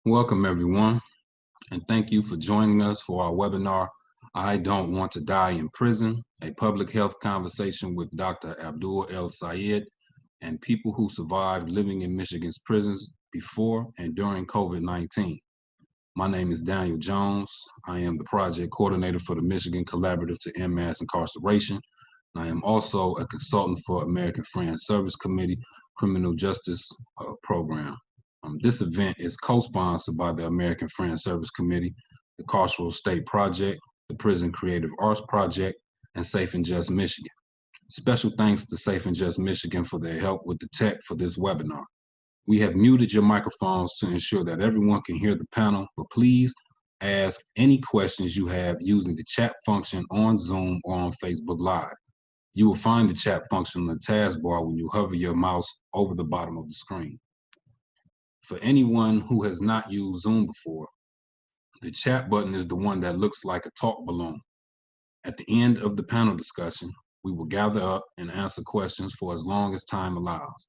Welcome, everyone, and thank you for joining us for our webinar, I Don't Want to Die in Prison, a public health conversation with Dr. Abdul El Sayed and people who survived living in Michigan's prisons before and during COVID-19. My name is Daniel Jones. I am the project coordinator for the Michigan Collaborative to End Mass Incarceration. And I am also a consultant for American Friends Service Committee Criminal Justice Program. This event is co-sponsored by the American Friends Service Committee, the Carceral State Project, the Prison Creative Arts Project, and Safe and Just Michigan. Special thanks to Safe and Just Michigan for their help with the tech for this webinar. We have muted your microphones to ensure that everyone can hear the panel, but please ask any questions you have using the chat function on Zoom or on Facebook Live. You will find the chat function on the taskbar when you hover your mouse over the bottom of the screen. For anyone who has not used Zoom before, the chat button is the one that looks like a talk balloon. At the end of the panel discussion, we will gather up and answer questions for as long as time allows.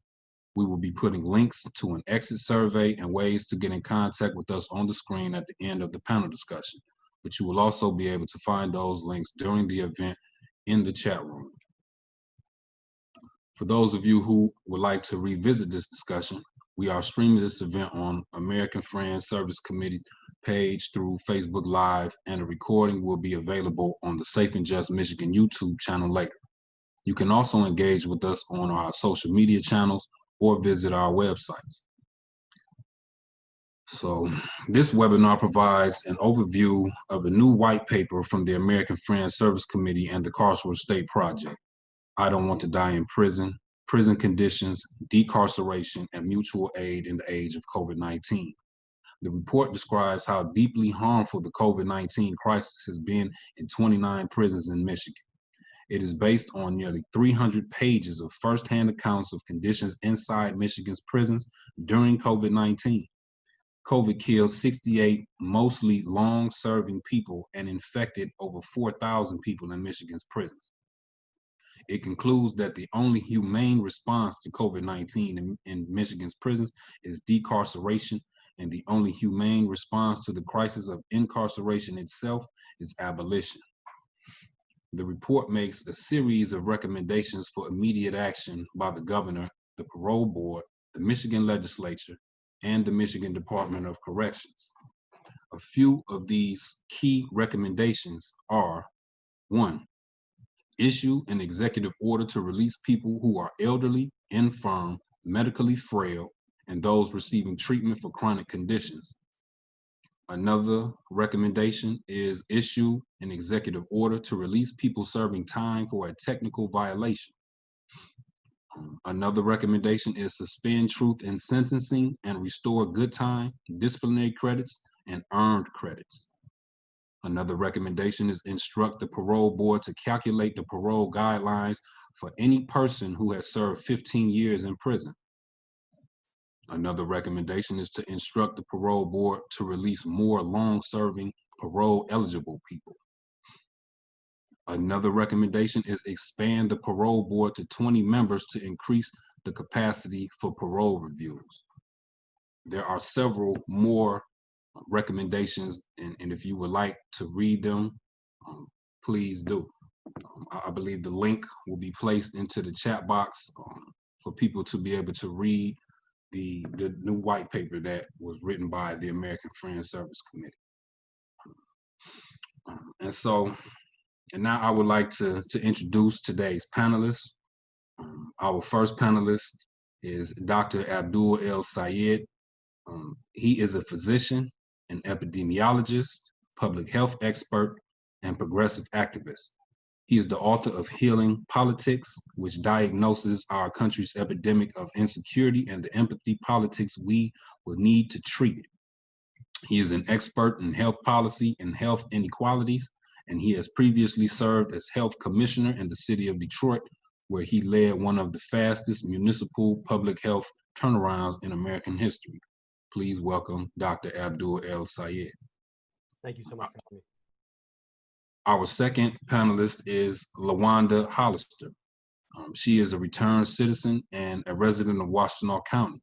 We will be putting links to an exit survey and ways to get in contact with us on the screen at the end of the panel discussion, but you will also be able to find those links during the event in the chat room. For those of you who would like to revisit this discussion, we are streaming this event on American Friends Service Committee page through Facebook Live, and a recording will be available on the Safe and Just Michigan YouTube channel later. You can also engage with us on our social media channels or visit our websites. So this webinar provides an overview of a new white paper from the American Friends Service Committee and the Carceral State Project, I Don't Want to Die in Prison, Prison Conditions, Decarceration, and Mutual Aid in the Age of COVID-19. The report describes how deeply harmful the COVID-19 crisis has been in 29 prisons in Michigan. It is based on nearly 300 pages of firsthand accounts of conditions inside Michigan's prisons during COVID-19. COVID killed 68 mostly long-serving people and infected over 4,000 people in Michigan's prisons. It concludes that the only humane response to COVID-19 in Michigan's prisons is decarceration, and the only humane response to the crisis of incarceration itself is abolition. The report makes a series of recommendations for immediate action by the governor, the parole board, the Michigan legislature, and the Michigan Department of Corrections. A few of these key recommendations are: 1, issue an executive order to release people who are elderly, infirm, medically frail, and those receiving treatment for chronic conditions. Another recommendation is issue an executive order to release people serving time for a technical violation. Another recommendation is suspend truth in sentencing and restore good time, disciplinary credits, and earned credits. Another recommendation is instruct the parole board to calculate the parole guidelines for any person who has served 15 years in prison. Another recommendation is to instruct the parole board to release more long-serving parole-eligible people. Another recommendation is expand the parole board to 20 members to increase the capacity for parole reviews. There are several more recommendations, and if you would like to read them, please do. I believe the link will be placed into the chat box for people to be able to read the new white paper that was written by the American Friends Service Committee. And now I would like to introduce today's panelists. Our first panelist is Dr. Abdul El Sayed. He is a physician, an epidemiologist, public health expert, and progressive activist. He is the author of Healing Politics, which diagnoses our country's epidemic of insecurity and the empathy politics we will need to treat it. He is an expert in health policy and health inequalities, and he has previously served as health commissioner in the city of Detroit, where he led one of the fastest municipal public health turnarounds in American history. Please welcome Dr. Abdul El Sayed. Thank you so much for having me. Our second panelist is LaWanda Hollister. She is a returned citizen and a resident of Washtenaw County.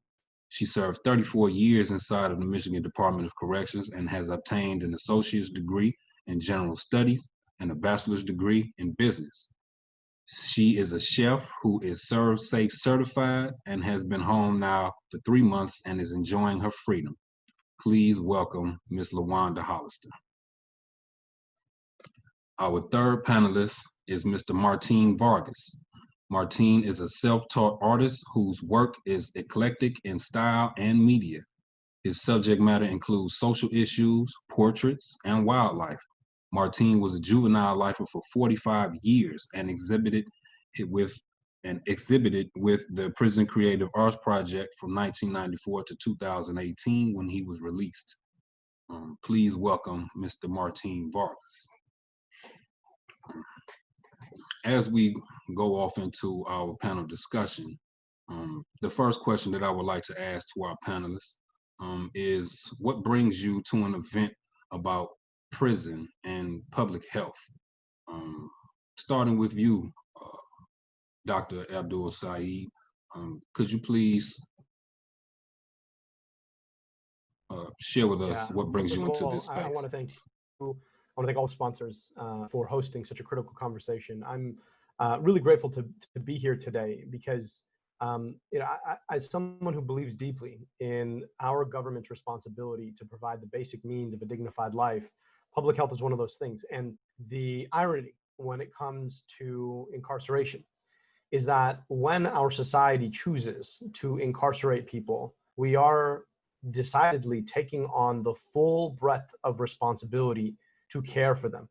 She served 34 years inside of the Michigan Department of Corrections and has obtained an associate's degree in general studies and a bachelor's degree in business. She is a chef who is Serve Safe certified and has been home now for 3 months and is enjoying her freedom. Please welcome Ms. LaWanda Hollister. Our third panelist is Mr. Martin Vargas. Martin is a self-taught artist whose work is eclectic in style and media. His subject matter includes social issues, portraits, and wildlife. Martin was a juvenile lifer for 45 years and exhibited with the Prison Creative Arts Project from 1994 to 2018 when he was released. Please welcome Mr. Martin Vargas. As we go off into our panel discussion, the first question that I would like to ask to our panelists is, what brings you to an event about prison and public health? Starting with you, Dr. Abdul Saeed, could you please share with us what brings you into this space? I want to thank all sponsors for hosting such a critical conversation. I'm really grateful to be here today because as someone who believes deeply in our government's responsibility to provide the basic means of a dignified life, public health is one of those things. And the irony when it comes to incarceration is that when our society chooses to incarcerate people, we are decidedly taking on the full breadth of responsibility to care for them.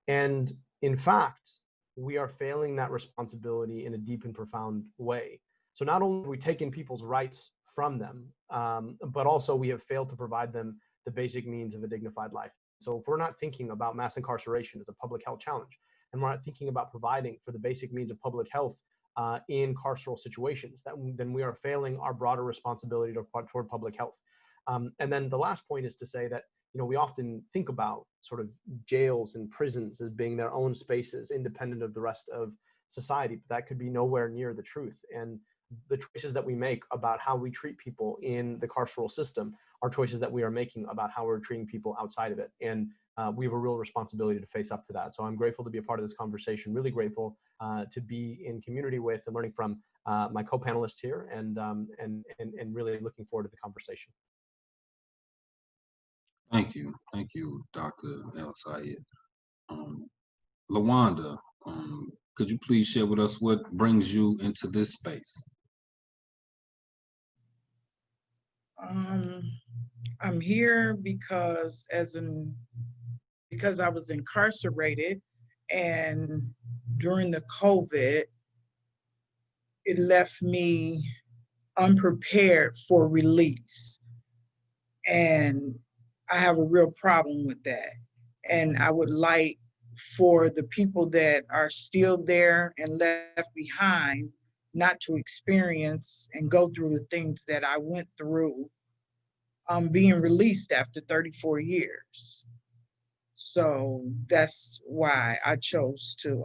And in fact, we are failing that responsibility in a deep and profound way. So not only have we taken people's rights from them, but also we have failed to provide them the basic means of a dignified life. So if we're not thinking about mass incarceration as a public health challenge, and we're not thinking about providing for the basic means of public health in carceral situations, then we are failing our broader responsibility toward public health. And then the last point is to say that we often think about sort of jails and prisons as being their own spaces, independent of the rest of society, but that could be nowhere near the truth. And the choices that we make about how we treat people in the carceral system are choices that we are making about how we're treating people outside of it. And we have a real responsibility to face up to that. So I'm grateful to be a part of this conversation, really grateful to be in community with and learning from my co-panelists here, and really looking forward to the conversation. Thank you, Dr. El Sayed. LaWanda, could you please share with us what brings you into this space? I'm here because I was incarcerated, and during the COVID, it left me unprepared for release. And I have a real problem with that. And I would like for the people that are still there and left behind not to experience and go through the things that I went through being released after 34 years. So that's why I chose to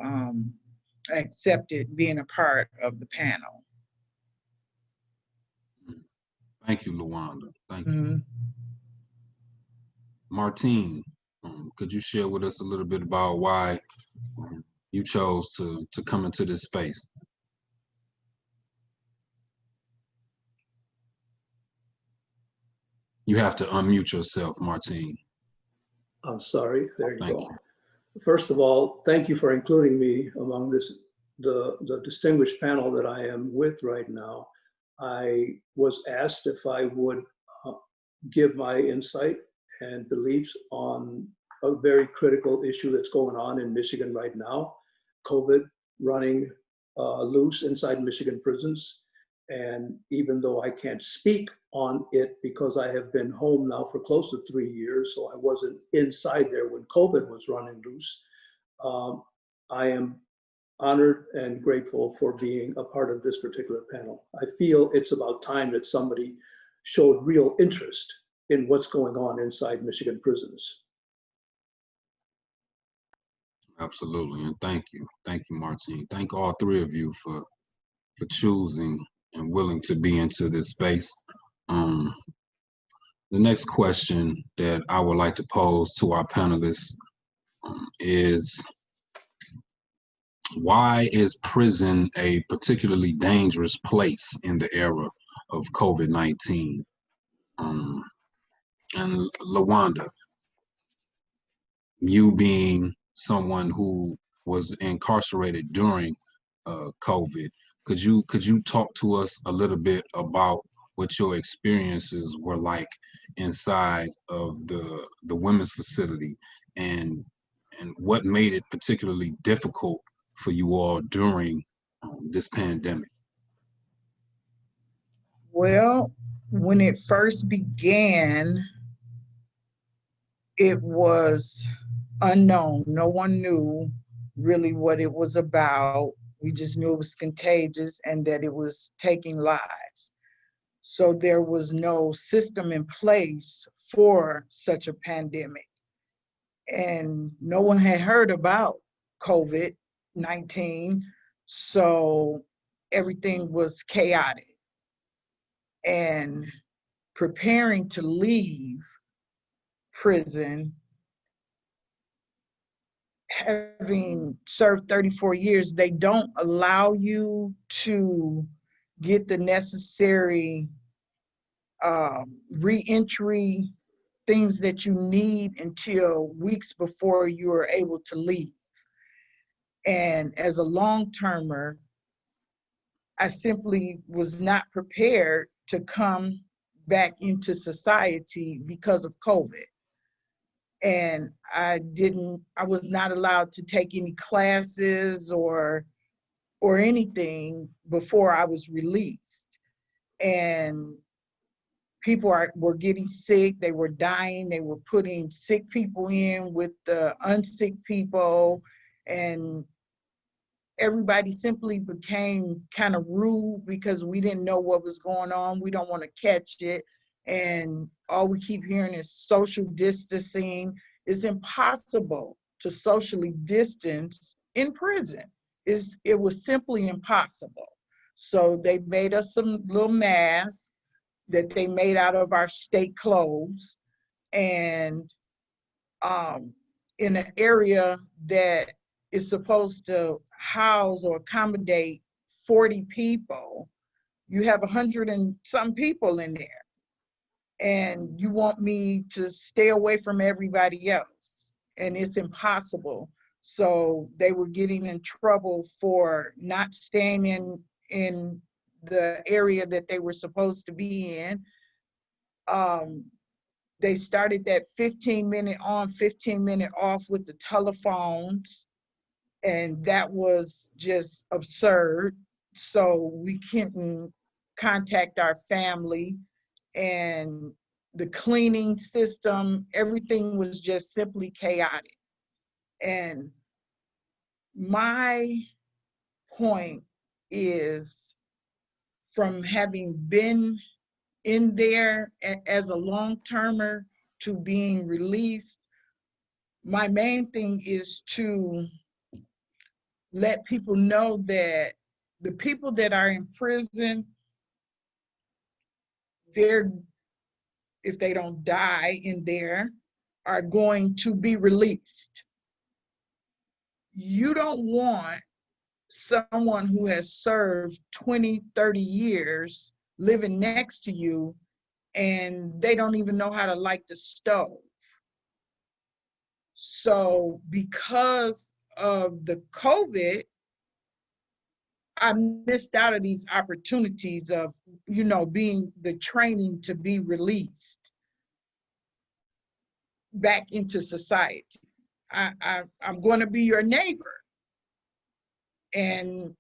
accept it, being a part of the panel. Thank you, LaWanda. Thank you. Martin, could you share with us a little bit about why you chose to come into this space? You have to unmute yourself, Martin. I'm sorry, there you go. First of all, thank you for including me among the distinguished panel that I am with right now. I was asked if I would give my insight and beliefs on a very critical issue that's going on in Michigan right now, COVID running loose inside Michigan prisons. And even though I can't speak on it because I have been home now for close to 3 years, so I wasn't inside there when COVID was running loose, I am honored and grateful for being a part of this particular panel. I feel it's about time that somebody showed real interest in what's going on inside Michigan prisons. Absolutely, and thank you, Martin. Thank all three of you for choosing and willing to be into this space. Um, the next question that I would like to pose to our panelists is, why is prison a particularly dangerous place in the era of COVID-19? And LaWanda, you being someone who was incarcerated during COVID, could you talk to us a little bit about what your experiences were like inside of the women's facility, and what made it particularly difficult for you all during this pandemic? Well, when it first began, it was unknown. No one knew really what it was about. We just knew it was contagious and that it was taking lives. So there was no system in place for such a pandemic. And no one had heard about COVID-19. So everything was chaotic. And preparing to leave prison, having served 34 years, they don't allow you to get the necessary re-entry things that you need until weeks before you are able to leave. And as a long-termer, I simply was not prepared to come back into society because of COVID. And I was not allowed to take any classes or anything before I was released. And people were getting sick, they were dying, they were putting sick people in with the unsick people, and everybody simply became kind of rude because we didn't know what was going on. We don't want to catch it. And all we keep hearing is social distancing. It's impossible to socially distance in prison. It was simply impossible. So they made us some little masks that they made out of our state clothes, and in an area that is supposed to house or accommodate 40 people, you have 100 and some people in there. And you want me to stay away from everybody else, and it's impossible. So they were getting in trouble for not staying in the area that they were supposed to be in. They started that 15-minute on, 15-minute off with the telephones, and that was just absurd. So we couldn't contact our family, and the cleaning system, everything was just simply chaotic. And my point is, from having been in there as a long-termer to being released, my main thing is to let people know that the people that are in prison, if they don't die in there, are going to be released. You don't want someone who has served 20, 30 years living next to you and they don't even know how to light the stove. So because of the COVID, I missed out on these opportunities of, being the training to be released back into society. I'm going to be your neighbor. And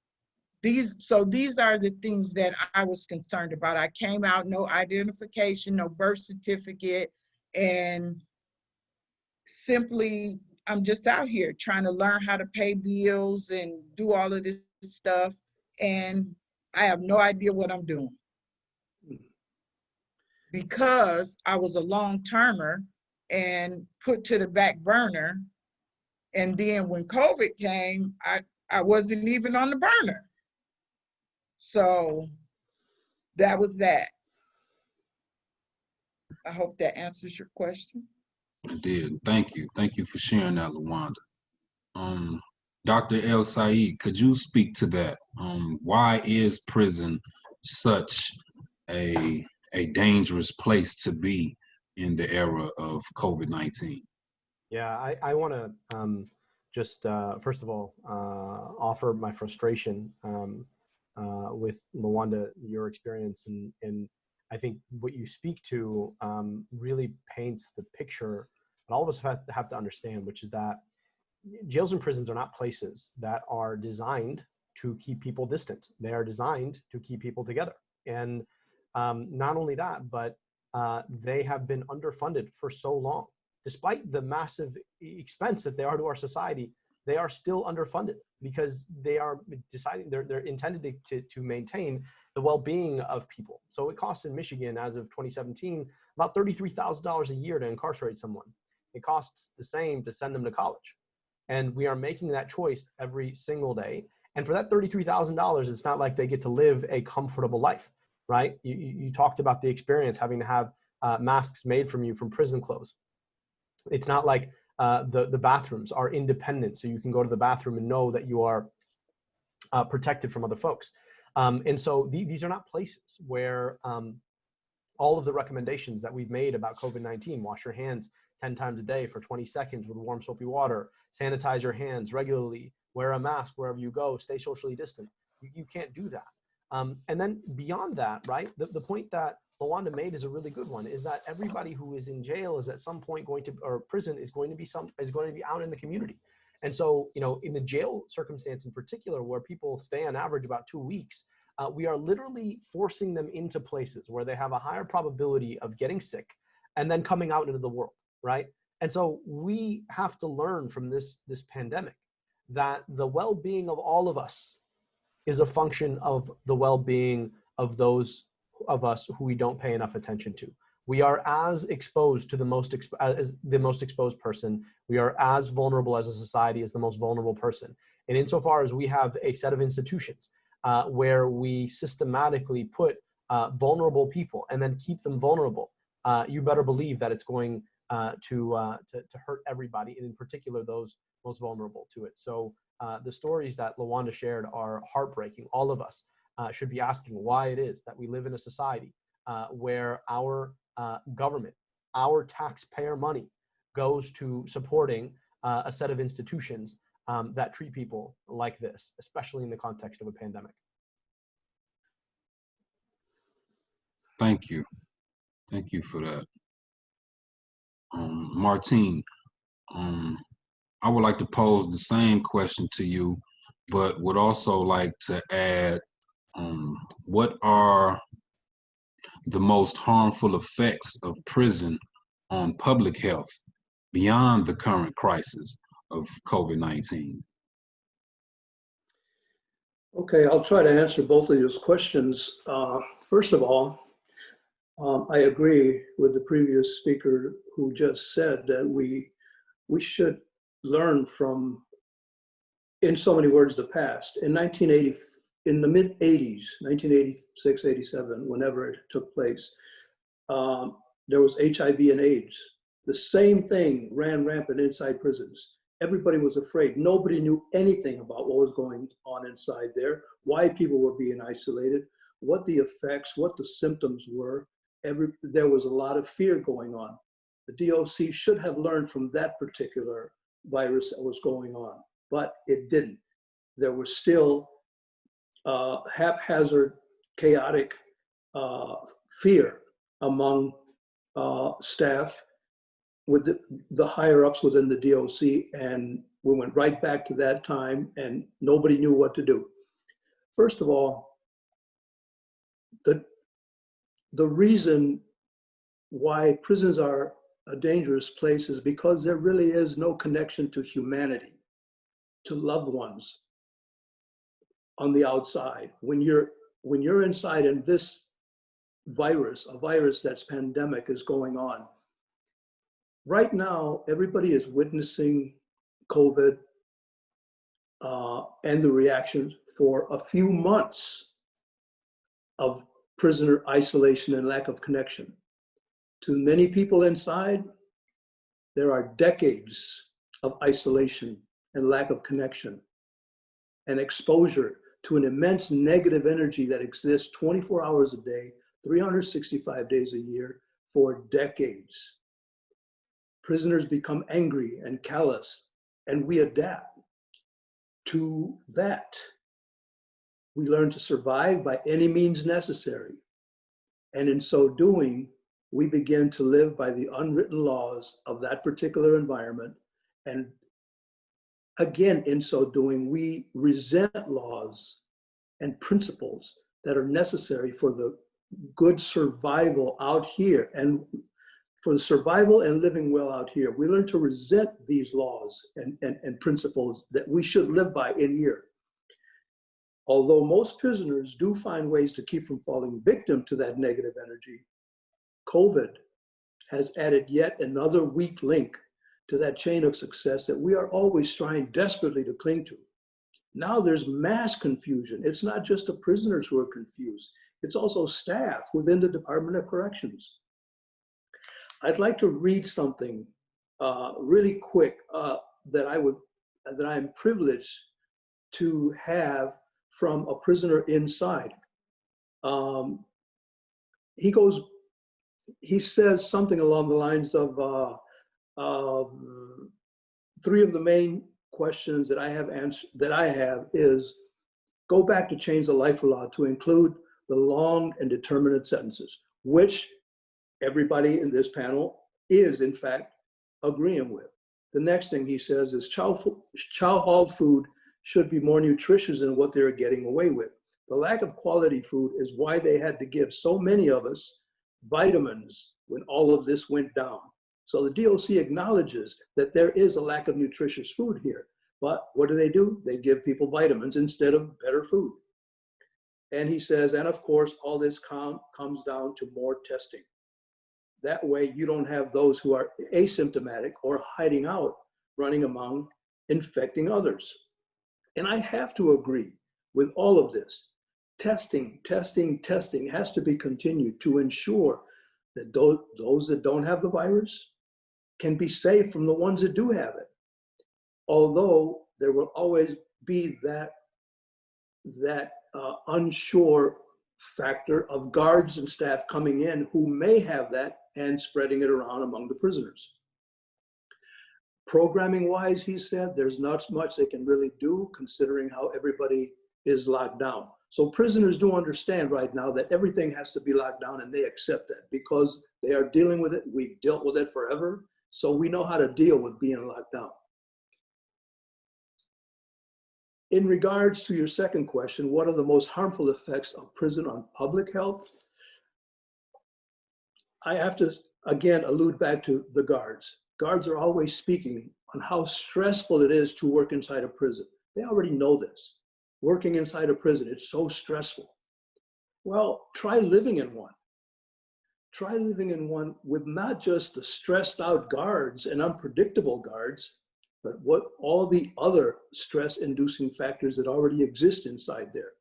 these are the things that I was concerned about. I came out, no identification, no birth certificate, and simply I'm just out here trying to learn how to pay bills and do all of this stuff. And I have no idea what I'm doing because I was a long-termer and put to the back burner. And then when COVID came, I wasn't even on the burner. So that was that. I hope that answers your question. It did. Thank you. Thank you for sharing that, LaWanda. Dr. El Said, could you speak to that? Why is prison such a dangerous place to be in the era of COVID-19? Yeah, I want to just first of all offer my frustration with LaWanda, your experience, and I think what you speak to really paints the picture that all of us have to understand, which is that jails and prisons are not places that are designed to keep people distant. They are designed to keep people together. And not only that, but they have been underfunded for so long. Despite the massive expense that they are to our society, they are still underfunded because they are deciding they're intended to maintain the well-being of people. So it costs in Michigan, as of 2017, about $33,000 a year to incarcerate someone. It costs the same to send them to college. And we are making that choice every single day. And for that $33,000, it's not like they get to live a comfortable life, right? You talked about the experience having to have masks made from you from prison clothes. It's not like the bathrooms are independent, so you can go to the bathroom and know that you are protected from other folks. And so these are not places where all of the recommendations that we've made about COVID-19, wash your hands 10 times a day for 20 seconds with warm soapy water, sanitize your hands regularly, wear a mask wherever you go, stay socially distant. You can't do that. And then beyond that, right, the point that LaWanda made is a really good one, is that everybody who is in jail is at some point going to, or prison is going to be out in the community. And so, you know, in the jail circumstance in particular, where people stay on average about 2 weeks, we are literally forcing them into places where they have a higher probability of getting sick and then coming out into the world, right? And so we have to learn from this pandemic that the well-being of all of us is a function of the well-being of those of us who we don't pay enough attention to. We are as exposed to as the most exposed person. We are as vulnerable as a society as the most vulnerable person. And insofar as we have a set of institutions where we systematically put vulnerable people and then keep them vulnerable, you better believe that it's going to hurt everybody, and in particular those most vulnerable to it. So the stories that LaWanda shared are heartbreaking. All of us should be asking why it is that we live in a society where our government, our taxpayer money, goes to supporting a set of institutions that treat people like this, especially in the context of a pandemic. Thank you. Thank you for that. Martine, I would like to pose the same question to you, but would also like to add, what are the most harmful effects of prison on public health beyond the current crisis of COVID-19? Okay, I'll try to answer both of those questions. First of all, I agree with the previous speaker who just said that we should learn from, in so many words, the past. In 1980, in the mid 80s, 1986, 87, whenever it took place, there was HIV and AIDS. The same thing ran rampant inside prisons. Everybody was afraid. Nobody knew anything about what was going on inside there, why people were being isolated, what the effects, what the symptoms were. There was a lot of fear going on. The DOC should have learned from that particular virus that was going on, but it didn't. There was still haphazard, chaotic fear among staff with the higher ups within the DOC, and we went right back to that time and nobody knew what to do. First of all, the reason why prisons are a dangerous place is because there really is no connection to humanity, to loved ones on the outside. When you're inside and this virus, a virus that's pandemic, is going on, right now, everybody is witnessing COVID and the reaction for a few months of prisoner isolation and lack of connection. To many people inside, there are decades of isolation and lack of connection and exposure to an immense negative energy that exists 24 hours a day, 365 days a year for decades. Prisoners become angry and callous, and we adapt to that. We learn to survive by any means necessary. And in so doing, we begin to live by the unwritten laws of that particular environment. And again, in so doing, we resent laws and principles that are necessary for the good survival out here. And for the survival and living well out here, we learn to resent these laws and principles that we should live by in here. Although most prisoners do find ways to keep from falling victim to that negative energy, COVID has added yet another weak link to that chain of success that we are always trying desperately to cling to. Now there's mass confusion. It's not just the prisoners who are confused. It's also staff within the Department of Corrections. I'd like to read something really quick that I'm privileged to have from a prisoner inside. He says something along the lines of three of the main questions that I have is go back to change the life law to include the long and determinate sentences, which everybody in this panel is in fact agreeing with. The next thing he says is chow hall food should be more nutritious than what they're getting away with. The lack of quality food is why they had to give so many of us vitamins when all of this went down. So the DOC acknowledges that there is a lack of nutritious food here, but what do? They give people vitamins instead of better food. And he says, and of course, all this comes down to more testing. That way you don't have those who are asymptomatic or hiding out, running among, infecting others. And I have to agree with all of this. Testing has to be continued to ensure that those that don't have the virus can be safe from the ones that do have it. Although there will always be that unsure factor of guards and staff coming in who may have that and spreading it around among the prisoners. Programming wise, he said, there's not much they can really do considering how everybody is locked down. So prisoners do understand right now that everything has to be locked down, and they accept that because they are dealing with it. We've dealt with it forever. So we know how to deal with being locked down. In regards to your second question, what are the most harmful effects of prison on public health? I have to, again, allude back to the guards. Guards are always speaking on how stressful it is to work inside a prison. They already know this. Working inside a prison, it's so stressful. Well, try living in one. Try living in one with not just the stressed out guards and unpredictable guards, but what all the other stress-inducing factors that already exist inside there.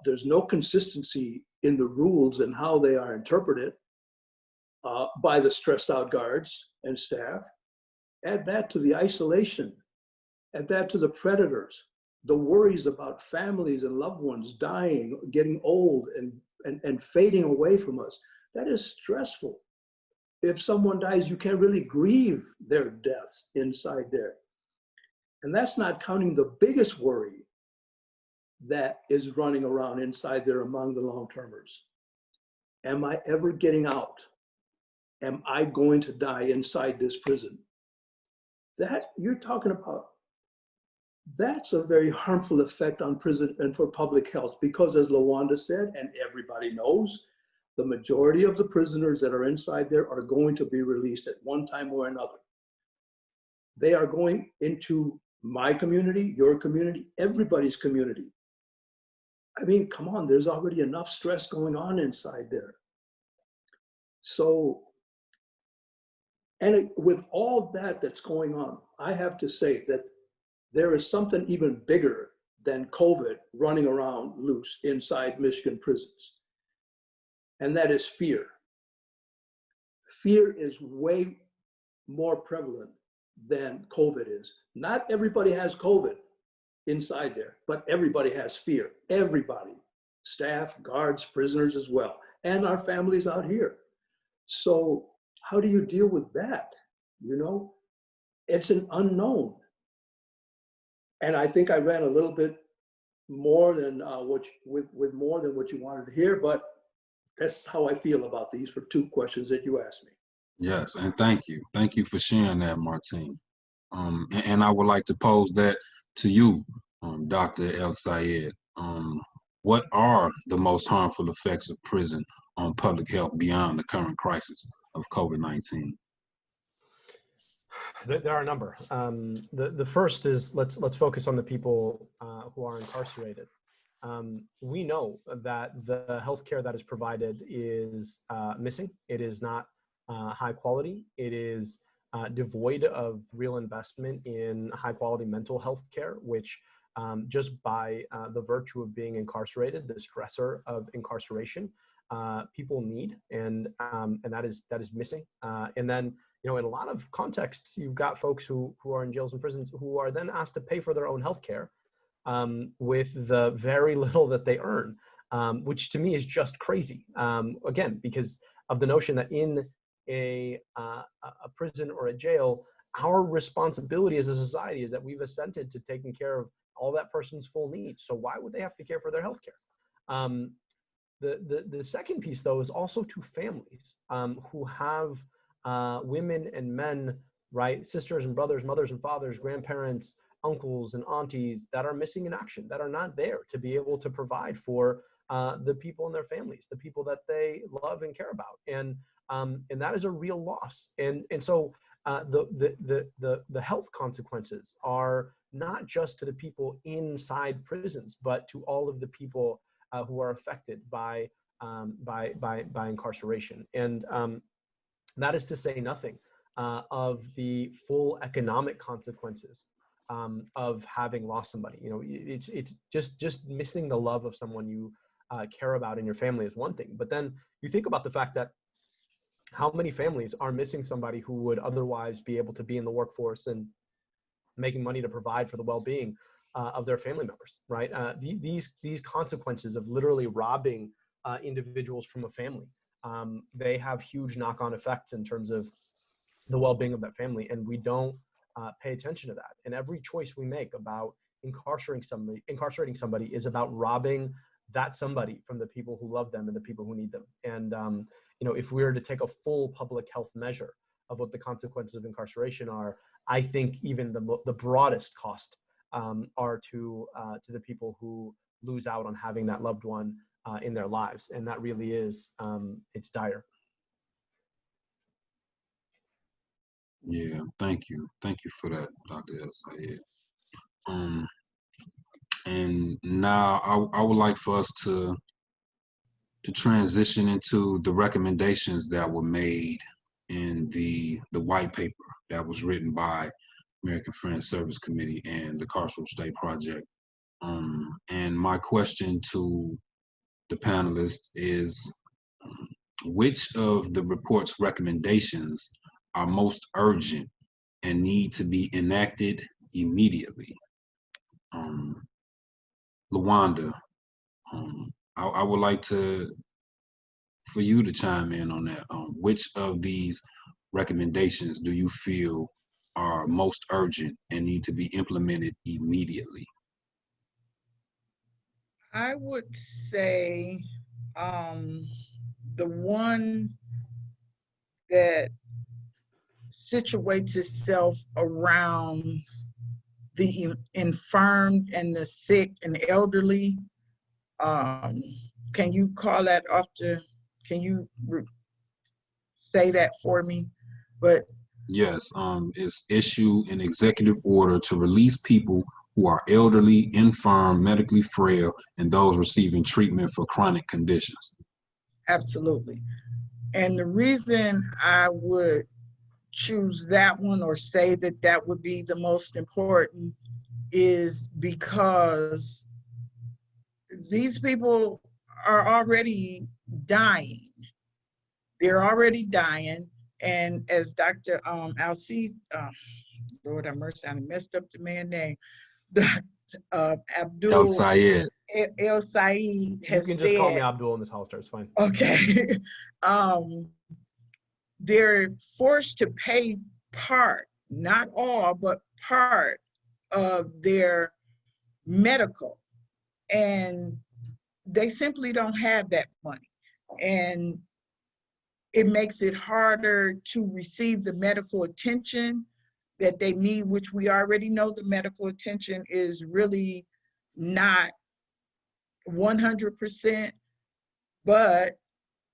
There's no consistency in the rules and how they are interpreted by the stressed out guards and staff. Add that to the isolation. Add that to the predators, the worries about families and loved ones dying, getting old, and fading away from us. That is stressful. If someone dies, you can't really grieve their deaths inside there. And that's not counting the biggest worry that is running around inside there among the long-termers. Am I ever getting out? Am I going to die inside this prison? That you're talking about, that's a very harmful effect on prison and for public health, because as LaWanda said, and everybody knows, the majority of the prisoners that are inside there are going to be released at one time or another. They are going into my community, your community, everybody's community. I mean, come on, there's already enough stress going on inside there. So, and with all that's going on, I have to say that there is something even bigger than COVID running around loose inside Michigan prisons. And that is fear. fear is way more prevalent than COVID is. Not everybody has COVID inside there, but everybody has fear. Everybody, staff, guards, prisoners as well, and our families out here. So how do you deal with that? You know, it's an unknown. And I think I ran a little bit more than with more than what you wanted to hear, but that's how I feel about these were two questions that you asked me. Yes, and thank you. Thank you for sharing that, Martine. And I would like to pose that to you, Dr. El Sayed. What are the most harmful effects of prison on public health beyond the current crisis of COVID-19? There are a number. The first is let's focus on the people who are incarcerated. We know that the healthcare that is provided is missing. It is not high quality. It is devoid of real investment in high quality mental health care, which just by the virtue of being incarcerated, the stressor of incarceration, people need, and that is missing. And then, you know, in a lot of contexts, you've got folks who are in jails and prisons who are then asked to pay for their own health care with the very little that they earn, which to me is just crazy. Again, because of the notion that in a prison or a jail, our responsibility as a society is that we've assented to taking care of all that person's full needs. So why would they have to care for their health care? The second piece, though, is also to families who have women and men, right, sisters and brothers, mothers and fathers, grandparents, uncles and aunties that are missing in action, that are not there to be able to provide for the people in their families, the people that they love and care about, and that is a real loss. And so the health consequences are not just to the people inside prisons, but to all of the people who are affected by incarceration. And that is to say nothing of the full economic consequences of having lost somebody. You know, it's just missing the love of someone you care about in your family is one thing, but then you think about the fact that how many families are missing somebody who would otherwise be able to be in the workforce and making money to provide for the well-being of their family members, right? These consequences of literally robbing individuals from a family, they have huge knock-on effects in terms of the well-being of that family, and we don't pay attention to that. And every choice we make about incarcerating somebody is about robbing that somebody from the people who love them and the people who need them. And you know, if we were to take a full public health measure of what the consequences of incarceration are, I think even the broadest cost are to the people who lose out on having that loved one in their lives, and that really is it's dire. Yeah, thank you for that, Dr. El Sayed. And now I would like for us to transition into the recommendations that were made in the white paper that was written by American Friends Service Committee and the Carceral State Project. And my question to the panelists is, which of the report's recommendations are most urgent and need to be enacted immediately? Lawanda, I would like for you to chime in on that. Which of these recommendations do you feel are most urgent and need to be implemented immediately? I would say the one that situates itself around the infirmed and the sick and elderly. Can you call that can you say that for me? But yes, it's issue an executive order to release people who are elderly, infirm, medically frail, and those receiving treatment for chronic conditions. Absolutely. And the reason I would choose that one or say that that would be the most important is because these people are already dying. They're already dying, And as Dr. Lord have mercy, I messed up the man's name. Dr. El Abdul Sayed. El Sayed You has can just call me said, Abdul in this Hollister, it's fine. okay, they're forced to pay part, not all, but part of their medical. And they simply don't have that money. And it makes it harder to receive the medical attention that they need, which we already know the medical attention is really not 100%, but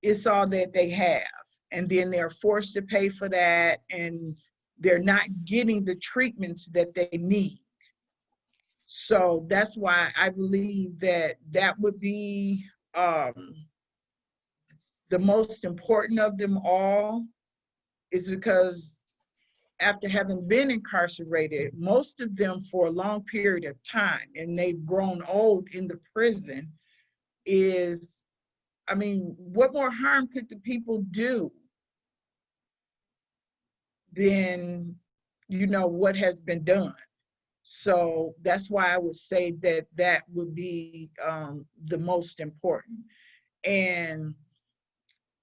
it's all that they have. And then they're forced to pay for that, and they're not getting the treatments that they need. So that's why I believe that that would be the most important of them all, is because after having been incarcerated, most of them for a long period of time, and they've grown old in the prison, is, I mean, what more harm could the people do than, you know, what has been done? So that's why I would say that that would be the most important. And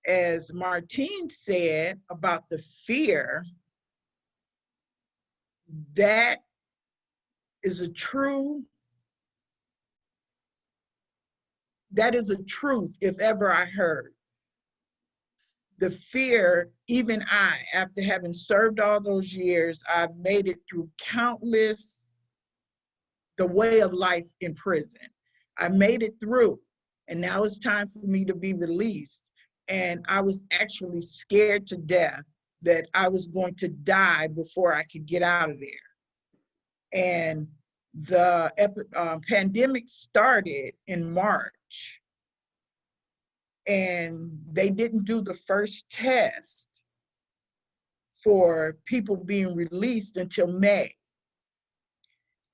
as Martine said about the fear, that is a truth if ever I heard. The fear, even I, after having served all those years, I've made it through countless, the way of life in prison. I made it through, and now it's time for me to be released. And I was actually scared to death that I was going to die before I could get out of there. And the pandemic started in March, and they didn't do the first test for people being released until May.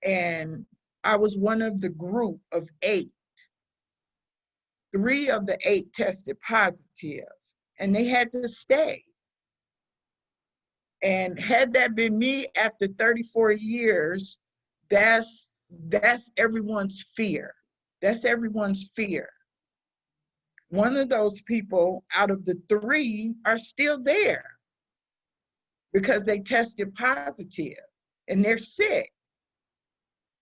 And I was one of the group of 8. 3 of the 8 tested positive, and they had to stay. And had that been me after 34 years, that's everyone's fear. That's everyone's fear. One of those people out of the 3 are still there because they tested positive and they're sick.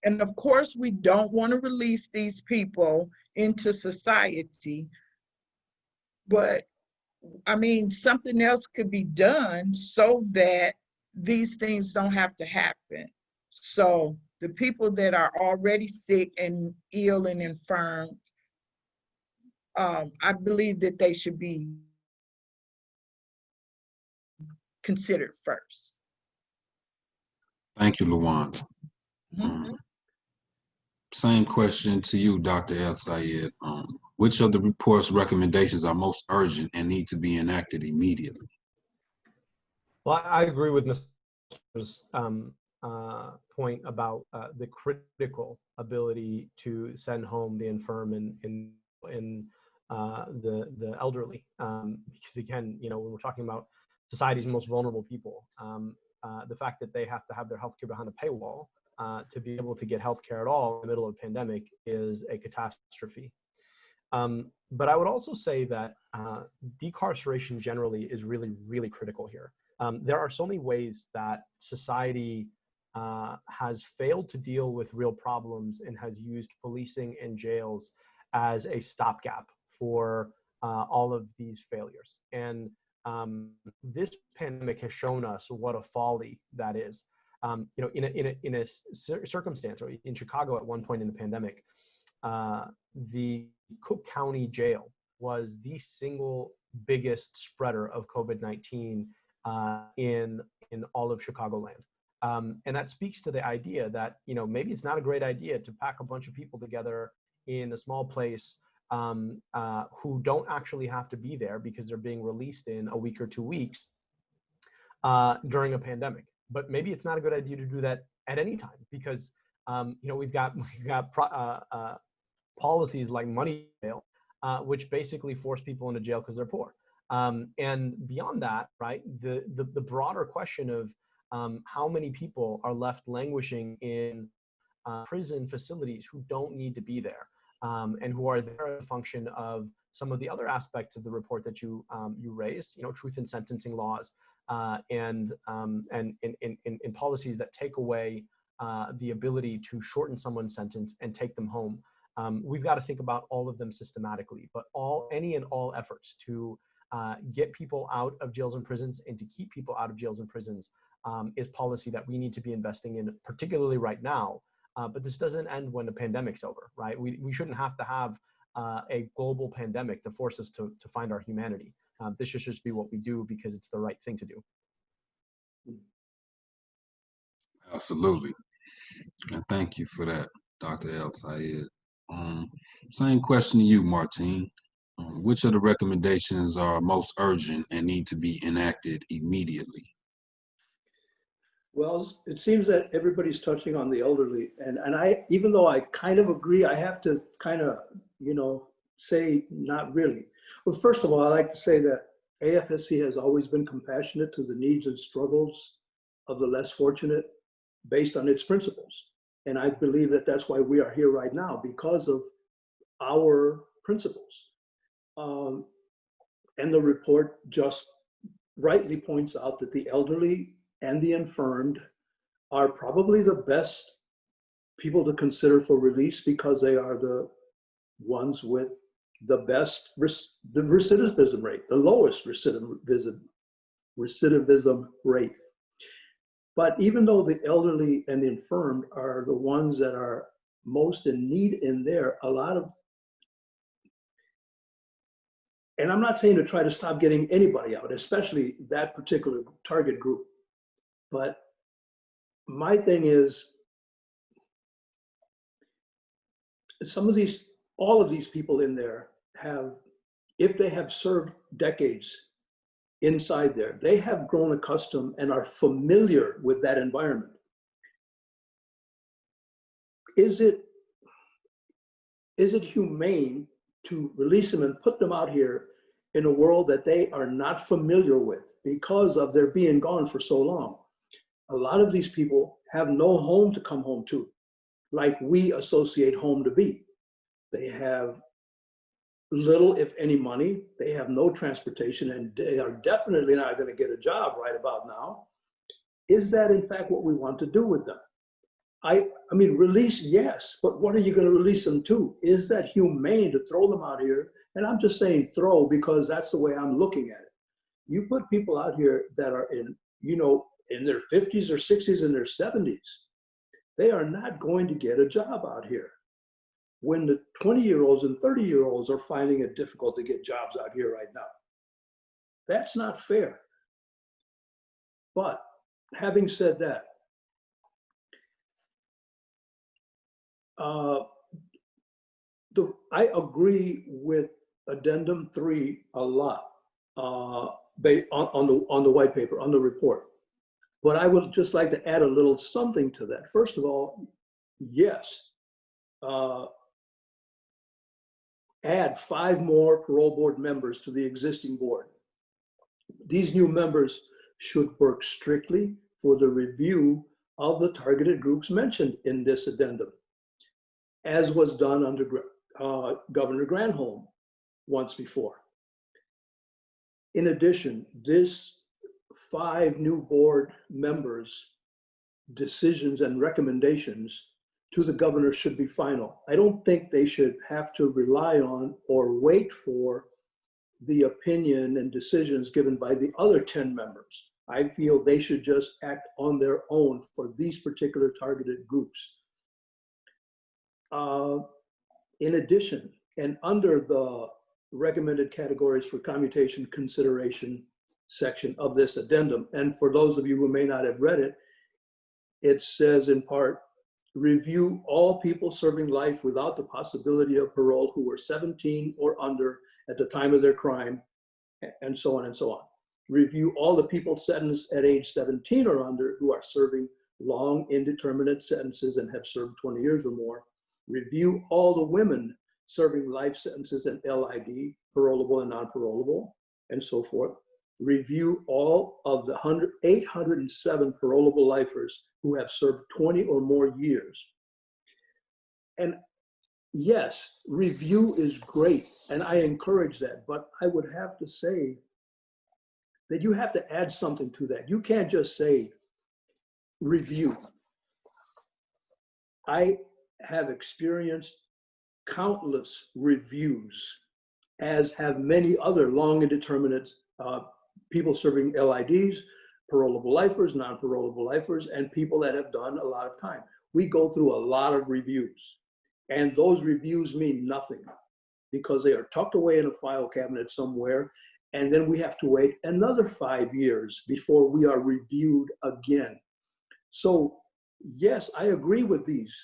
And of course, we don't want to release these people into society, but I mean, something else could be done so that these things don't have to happen. So the people that are already sick and ill and infirm, I believe that they should be considered first. Thank you, Luwan. Same question to you, Dr. El Sayed. Which of the report's recommendations are most urgent and need to be enacted immediately? Well, I agree with Mr.'s point about the critical ability to send home the infirm and the elderly, because again, you know, when we're talking about society's most vulnerable people, the fact that they have to have their healthcare behind a paywall to be able to get healthcare at all in the middle of a pandemic is a catastrophe. But I would also say that decarceration generally is really, really critical here. There are so many ways that society has failed to deal with real problems and has used policing and jails as a stopgap for all of these failures. And this pandemic has shown us what a folly that is. You know, in a circumstance, or in Chicago at one point in the pandemic, the Cook County Jail was the single biggest spreader of COVID-19 in all of Chicagoland. And that speaks to the idea that, you know, maybe it's not a great idea to pack a bunch of people together in a small place who don't actually have to be there because they're being released in a week or 2 weeks during a pandemic. But maybe it's not a good idea to do that at any time, because you know, we've got policies like money bail, which basically force people into jail because they're poor. And beyond that, right, the broader question of how many people are left languishing in prison facilities who don't need to be there, and who are there as a function of some of the other aspects of the report that you raised, truth in sentencing laws, and in policies that take away the ability to shorten someone's sentence and take them home. We've got to think about all of them systematically, but any and all efforts to get people out of jails and prisons and to keep people out of jails and prisons is policy that we need to be investing in, particularly right now. But this doesn't end when the pandemic's over, right? We shouldn't have to have a global pandemic to force us to find our humanity. This should just be what we do because it's the right thing to do. Absolutely. And thank you for that, Dr. El Sayed. Same question to you, Martine. Which of the recommendations are most urgent and need to be enacted immediately? Well, it seems that everybody's touching on the elderly, and I, even though I kind of agree, I have to kind of, say not really. Well, first of all, I like to say that AFSC has always been compassionate to the needs and struggles of the less fortunate based on its principles. And I believe that that's why we are here right now, because of our principles. And the report just rightly points out that the elderly and the infirmed are probably the best people to consider for release, because they are the ones with the best, the recidivism rate, the lowest recidivism rate. But even though the elderly and the infirmed are the ones that are most in need in there, a lot of, and I'm not saying to try to stop getting anybody out, especially that particular target group. But my thing is, all of these people in there have, if they have served decades inside there, they have grown accustomed and are familiar with that environment. Is it humane to release them and put them out here in a world that they are not familiar with because of their being gone for so long? A lot of these people have no home to come home to, like we associate home to be. They have little, if any, money. They have no transportation, and they are definitely not going to get a job right about now. Is that in fact what we want to do with them? I mean, release, yes, but what are you going to release them to? Is that humane to throw them out here? And I'm just saying throw because that's the way I'm looking at it. You put people out here that are in their 50s or 60s and their 70s, they are not going to get a job out here. When the 20-year-olds and 30-year-olds are finding it difficult to get jobs out here right now. That's not fair. But having said that, I agree with Addendum 3 a lot on the white paper, on the report. But I would just like to add a little something to that. First of all, yes, add 5 more parole board members to the existing board. These new members should work strictly for the review of the targeted groups mentioned in this addendum, as was done under Governor Granholm once before. In addition, this 5 new board members' decisions and recommendations to the governor should be final. I don't think they should have to rely on or wait for the opinion and decisions given by the other 10 members. I feel they should just act on their own for these particular targeted groups. In addition, and under the recommended categories for commutation consideration section of this addendum, and for those of you who may not have read it, it says in part, review all people serving life without the possibility of parole who were 17 or under at the time of their crime, and so on and so on. Review all the people sentenced at age 17 or under who are serving long indeterminate sentences and have served 20 years or more. Review all the women serving life sentences and LID, parolable and non-parolable, and so forth, review all of the 807 parolable lifers who have served 20 or more years. And yes, review is great, and I encourage that, but I would have to say that you have to add something to that. You can't just say review. I have experienced countless reviews, as have many other long indeterminate people serving LIDs, parolable lifers, non-parolable lifers, and people that have done a lot of time. We go through a lot of reviews, and those reviews mean nothing because they are tucked away in a file cabinet somewhere, and then we have to wait another 5 years before we are reviewed again. So yes, I agree with these,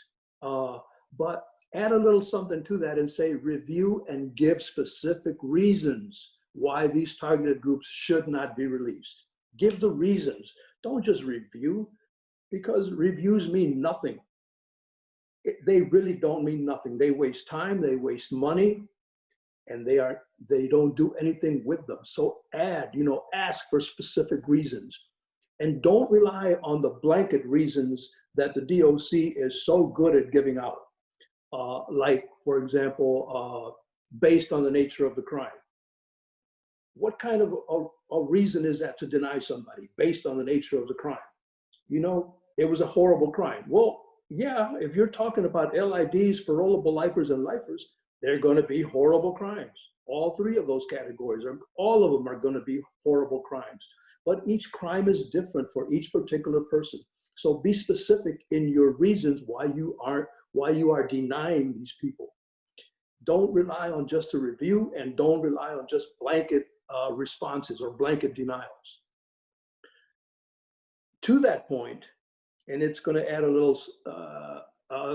but add a little something to that and say review and give specific reasons why these targeted groups should not be released. Give the reasons. Don't just review, because reviews mean nothing. They really don't mean nothing. They waste time, they waste money, and they don't do anything with them. So add, ask for specific reasons. And don't rely on the blanket reasons that the DOC is so good at giving out. Like, for example, based on the nature of the crime. What kind of a reason is that to deny somebody based on the nature of the crime? It was a horrible crime. Well, yeah, if you're talking about LIDs, parolable lifers, and lifers, they're going to be horrible crimes. All three of those categories, all of them are going to be horrible crimes. But each crime is different for each particular person. So be specific in your reasons why you are denying these people. Don't rely on just a review, and don't rely on just blanket responses or blanket denials. To that point, and it's going to add a little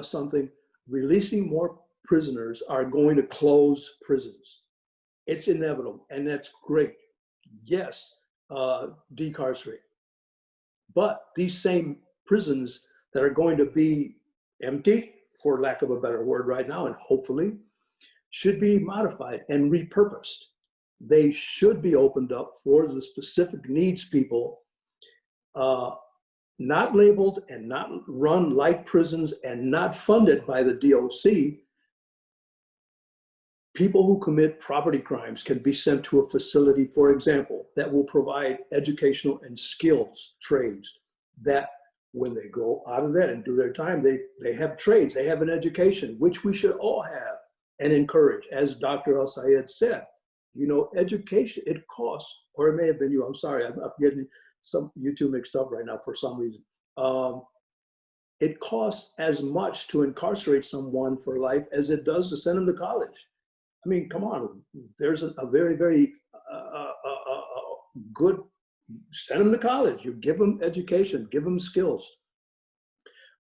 something, releasing more prisoners are going to close prisons. It's inevitable, and that's great. Yes, decarcerate. But these same prisons that are going to be empty, for lack of a better word right now, and hopefully, should be modified and repurposed. They should be opened up for the specific needs people, not labeled and not run like prisons and not funded by the DOC. People who commit property crimes can be sent to a facility, for example, that will provide educational and skills trades that when they go out of that and do their time, they have trades, they have an education, which we should all have and encourage. As Dr. El-Sayed said, education, it costs, or it may have been you, I'm sorry, I'm getting you two mixed up right now for some reason. It costs as much to incarcerate someone for life as it does to send them to college. I mean, come on, there's a very, very good, send them to college. You give them education, give them skills.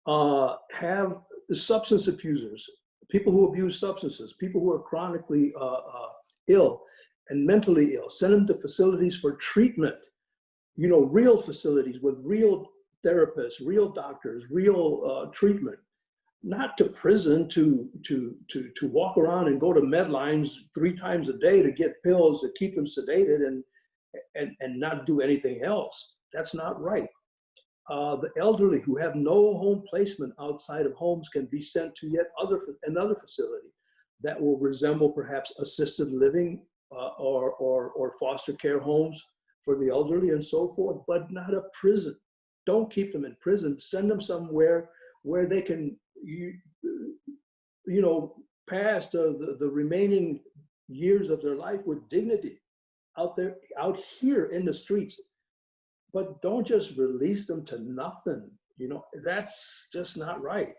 Have substance abusers, people who abuse substances, people who are chronically ill and mentally ill, send them to facilities for treatment, real facilities with real therapists, real doctors, real treatment. Not to prison to walk around and go to Medlines 3 times a day to get pills to keep them sedated and not do anything else. That's not right. The elderly who have no home placement outside of homes can be sent to yet another facility that will resemble perhaps assisted living or foster care homes for the elderly and so forth, but not a prison. Don't keep them in prison. Send them somewhere where they can pass the remaining years of their life with dignity out here in the streets. But don't just release them to nothing. That's just not right.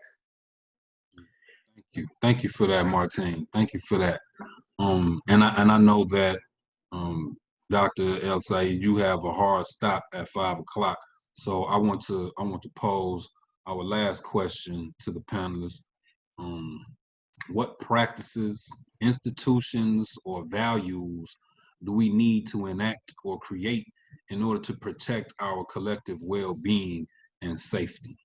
Thank you for that, Martine. Thank you for that. And I know that Dr. El-Sayed, you have a hard stop at 5 o'clock. So I want to pose our last question to the panelists. What practices, institutions, or values do we need to enact or create in order to protect our collective well-being and safety?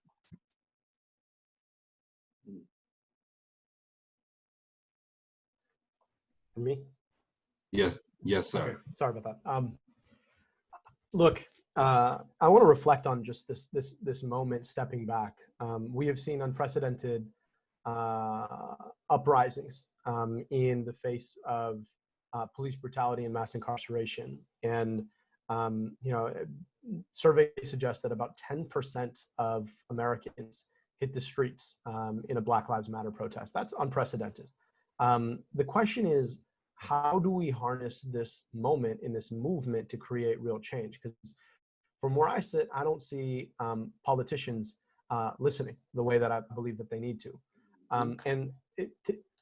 For me? Yes, yes, sir. Okay, sorry about that. Look, I want to reflect on just this moment, stepping back. We have seen unprecedented uprisings in the face of police brutality and mass incarceration. And, surveys suggest that about 10% of Americans hit the streets in a Black Lives Matter protest. That's unprecedented. The question is, how do we harness this moment in this movement to create real change? Because from where I sit, I don't see politicians listening the way that I believe that they need to.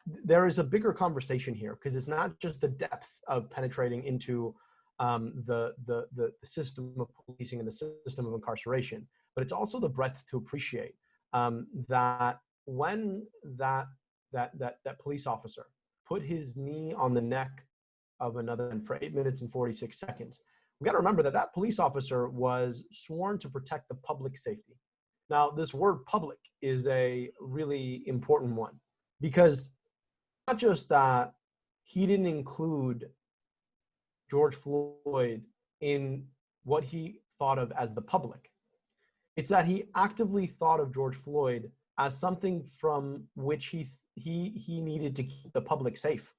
There is a bigger conversation here, because it's not just the depth of penetrating into the system of policing and the system of incarceration, but it's also the breadth to appreciate that when that police officer put his knee on the neck of another man for 8 minutes and 46 seconds, we got to remember that that police officer was sworn to protect the public safety. Now, this word public is a really important one, because not just that he didn't include George Floyd in what he thought of as the public. It's that he actively thought of George Floyd as something from which he needed to keep the public safe.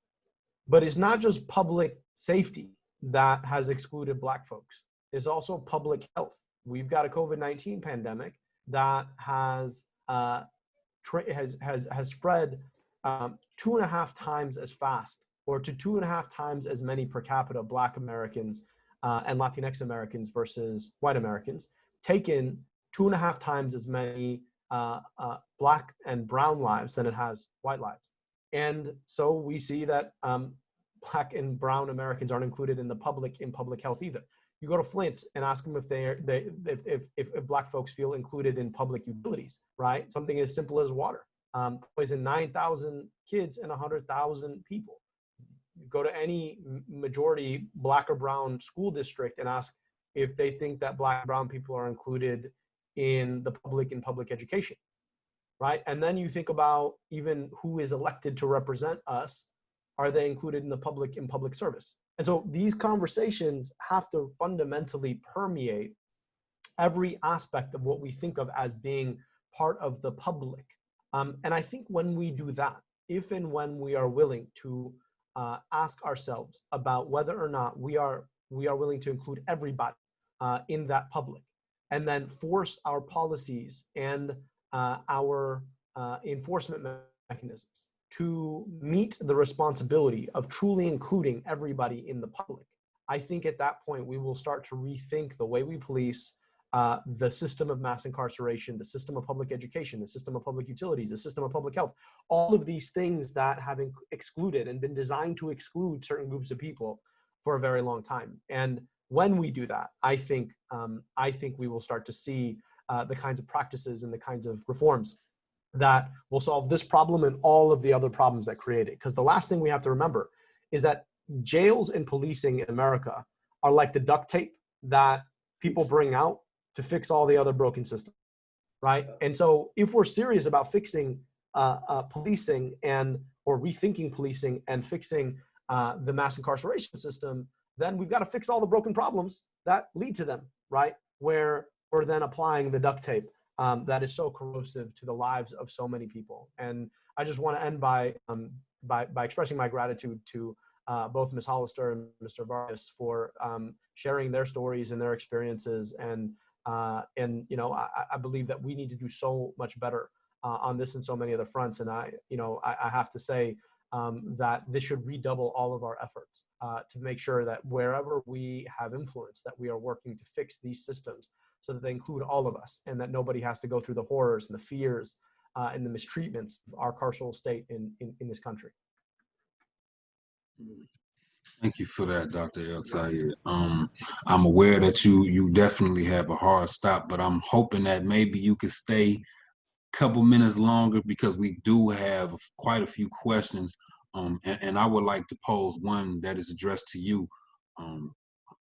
But it's not just public safety that has excluded Black folks. It's also public health. We've got a COVID-19 pandemic that has spread 2.5 times as fast, or to 2.5 times as many per capita Black Americans and Latinx Americans versus white Americans, taken 2.5 times as many Black and brown lives than it has white lives. And so we see that Black and brown Americans aren't included in public health either. You go to Flint and ask them if Black folks feel included in public utilities, right? Something as simple as water. Poison 9,000 kids and 100,000 people. You go to any majority Black or brown school district and ask if they think that Black and brown people are included in public education, right? And then you think about even who is elected to represent us. Are they included in public service? And so these conversations have to fundamentally permeate every aspect of what we think of as being part of the public. And I think when we do that, if and when we are willing to ask ourselves about whether or not we are willing to include everybody in that public, and then force our policies and our enforcement mechanisms to meet the responsibility of truly including everybody in the public, I think at that point we will start to rethink the way we police, the system of mass incarceration, the system of public education, the system of public utilities, the system of public health, all of these things that have excluded and been designed to exclude certain groups of people for a very long time. And when we do that, I think we will start to see the kinds of practices and the kinds of reforms that will solve this problem and all of the other problems that create it. Because the last thing we have to remember is that jails and policing in America are like the duct tape that people bring out to fix all the other broken systems, right? And so if we're serious about fixing policing or rethinking policing and fixing the mass incarceration system, then we've got to fix all the broken problems that lead to them, right? Where we're then applying the duct tape that is so corrosive to the lives of so many people. And I just want to end by expressing my gratitude to both Ms. Hollister and Mr. Vargas for sharing their stories and their experiences. And I believe that we need to do so much better on this and so many other fronts. And I have to say that this should redouble all of our efforts to make sure that wherever we have influence, that we are working to fix these systems so that they include all of us, and that nobody has to go through the horrors and the fears and the mistreatments of our carceral state in this country. Thank you for that, Dr. El Sayed. I'm aware that you definitely have a hard stop, but I'm hoping that maybe you could stay a couple minutes longer, because we do have quite a few questions. And I would like to pose one that is addressed to you,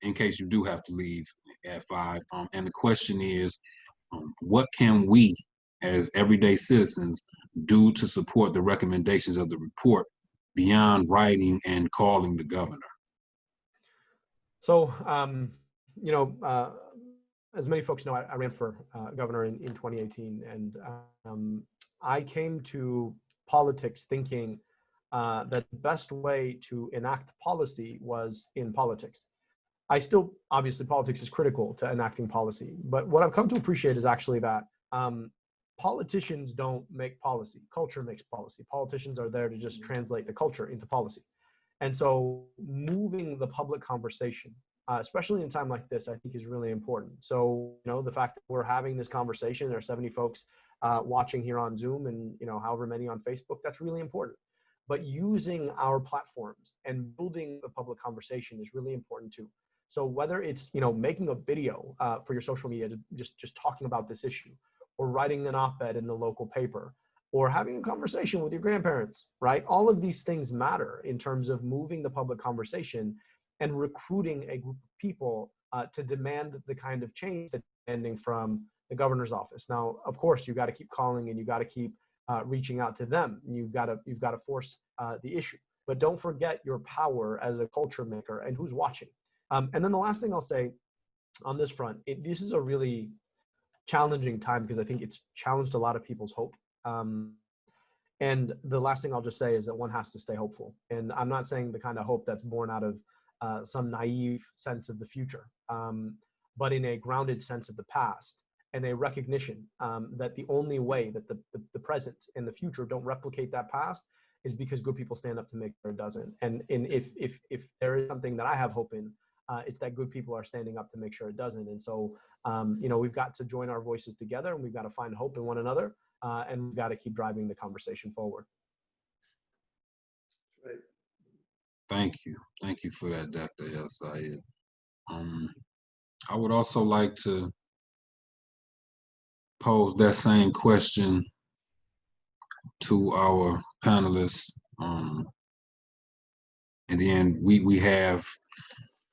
in case you do have to leave at 5. And the question is, what can we as everyday citizens do to support the recommendations of the report beyond writing and calling the governor? So, you know, as many folks know, I ran for governor in 2018, and I came to politics thinking that the best way to enact policy was in politics. I still, obviously, politics is critical to enacting policy, but what I've come to appreciate is actually that politicians don't make policy, culture makes policy. Politicians are there to just translate the culture into policy. And so moving the public conversation, especially in a time like this, I think is really important. So, you know, the fact that we're having this conversation, there are 70 folks watching here on Zoom and, you know, however many on Facebook, that's really important. But using our platforms and building the public conversation is really important too. So whether it's, you know, making a video for your social media, just talking about this issue, or writing an op-ed in the local paper, or having a conversation with your grandparents, right? All of these things matter in terms of moving the public conversation and recruiting a group of people to demand the kind of change that's demanding from the governor's office. Now, of course, you got to keep calling and you got to keep reaching out to them. You've got to force the issue, but don't forget your power as a culture maker and who's watching. And then the last thing I'll say on this front, this is a really challenging time because I think it's challenged a lot of people's hope. And the last thing I'll just say is that one has to stay hopeful. And I'm not saying the kind of hope that's born out of some naive sense of the future, but in a grounded sense of the past and a recognition that the only way that the present and the future don't replicate that past is because good people stand up to make sure it doesn't. And if there is something that I have hope in, it's that good people are standing up to make sure it doesn't. And so, you know, we've got to join our voices together and we've got to find hope in one another. And we've got to keep driving the conversation forward. Right. Thank you. Thank you for that, Dr. El Sayed. I would also like to pose that same question to our panelists. And then we have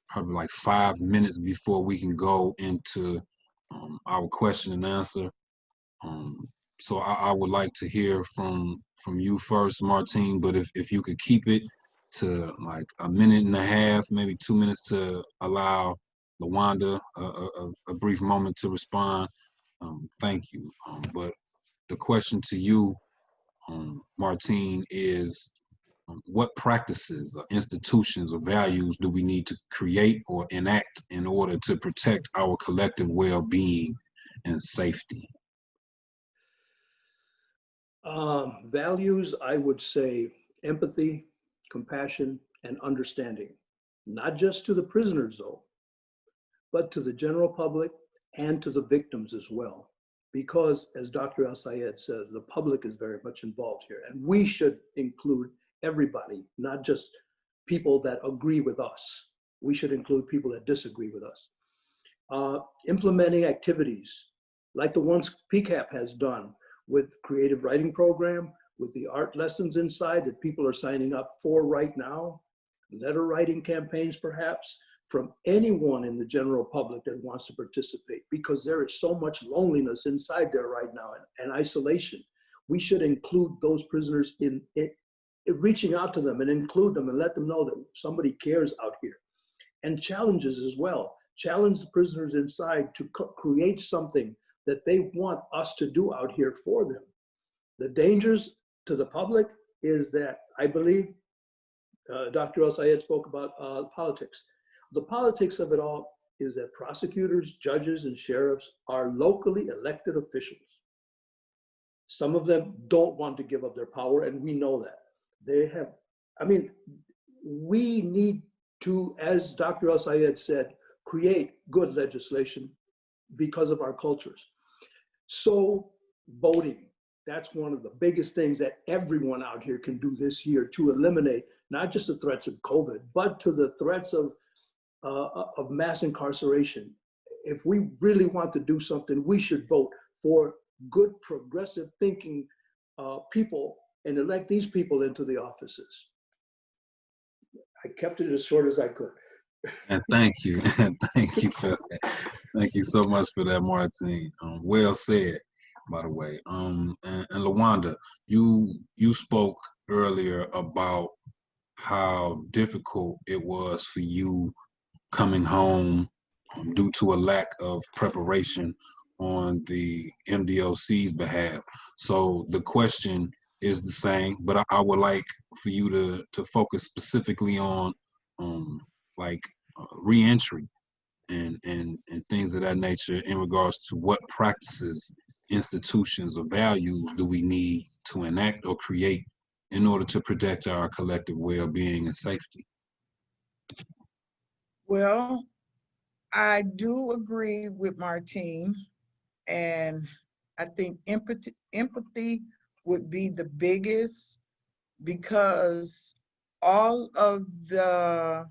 probably like 5 minutes before we can go into our question and answer. So I would like to hear from you first, Martine, but if you could keep it to like a minute and a half, maybe 2 minutes to allow LaWanda a brief moment to respond. Thank you. But the question to you, Martine, is what practices or institutions or values do we need to create or enact in order to protect our collective well-being and safety? Values, I would say empathy, compassion, and understanding, not just to the prisoners though, but to the general public and to the victims as well. Because as Dr. El Sayed says, the public is very much involved here and we should include everybody, not just people that agree with us. We should include people that disagree with us. Implementing activities like the ones PCAP has done with creative writing program, with the art lessons inside that people are signing up for right now, letter writing campaigns perhaps, from anyone in the general public that wants to participate, because there is so much loneliness inside there right now and isolation. We should include those prisoners in reaching out to them and include them and let them know that somebody cares out here. And challenges as well. Challenge the prisoners inside to create something that they want us to do out here for them. The dangers to the public is that I believe Dr. El Sayed spoke about politics. The politics of it all is that prosecutors, judges, and sheriffs are locally elected officials. Some of them don't want to give up their power, and we know that. They have, I mean, we need to, as Dr. El Sayed said, create good legislation because of our cultures. So voting, that's one of the biggest things that everyone out here can do this year to eliminate not just the threats of COVID, but to the threats of mass incarceration. If we really want to do something, we should vote for good, progressive thinking people and elect these people into the offices. I kept it as short as I could. And thank you. Thank you for that. Thank you so much for that, Martine. Well said, by the way. And LaWanda, you spoke earlier about how difficult it was for you coming home due to a lack of preparation on the MDOC's behalf. So the question is the same, but I would like for you to focus specifically on like reentry and things of that nature in regards to what practices, institutions, or values do we need to enact or create in order to protect our collective well-being and safety. Well, I do agree with Martine, and I think empathy would be the biggest, because all of the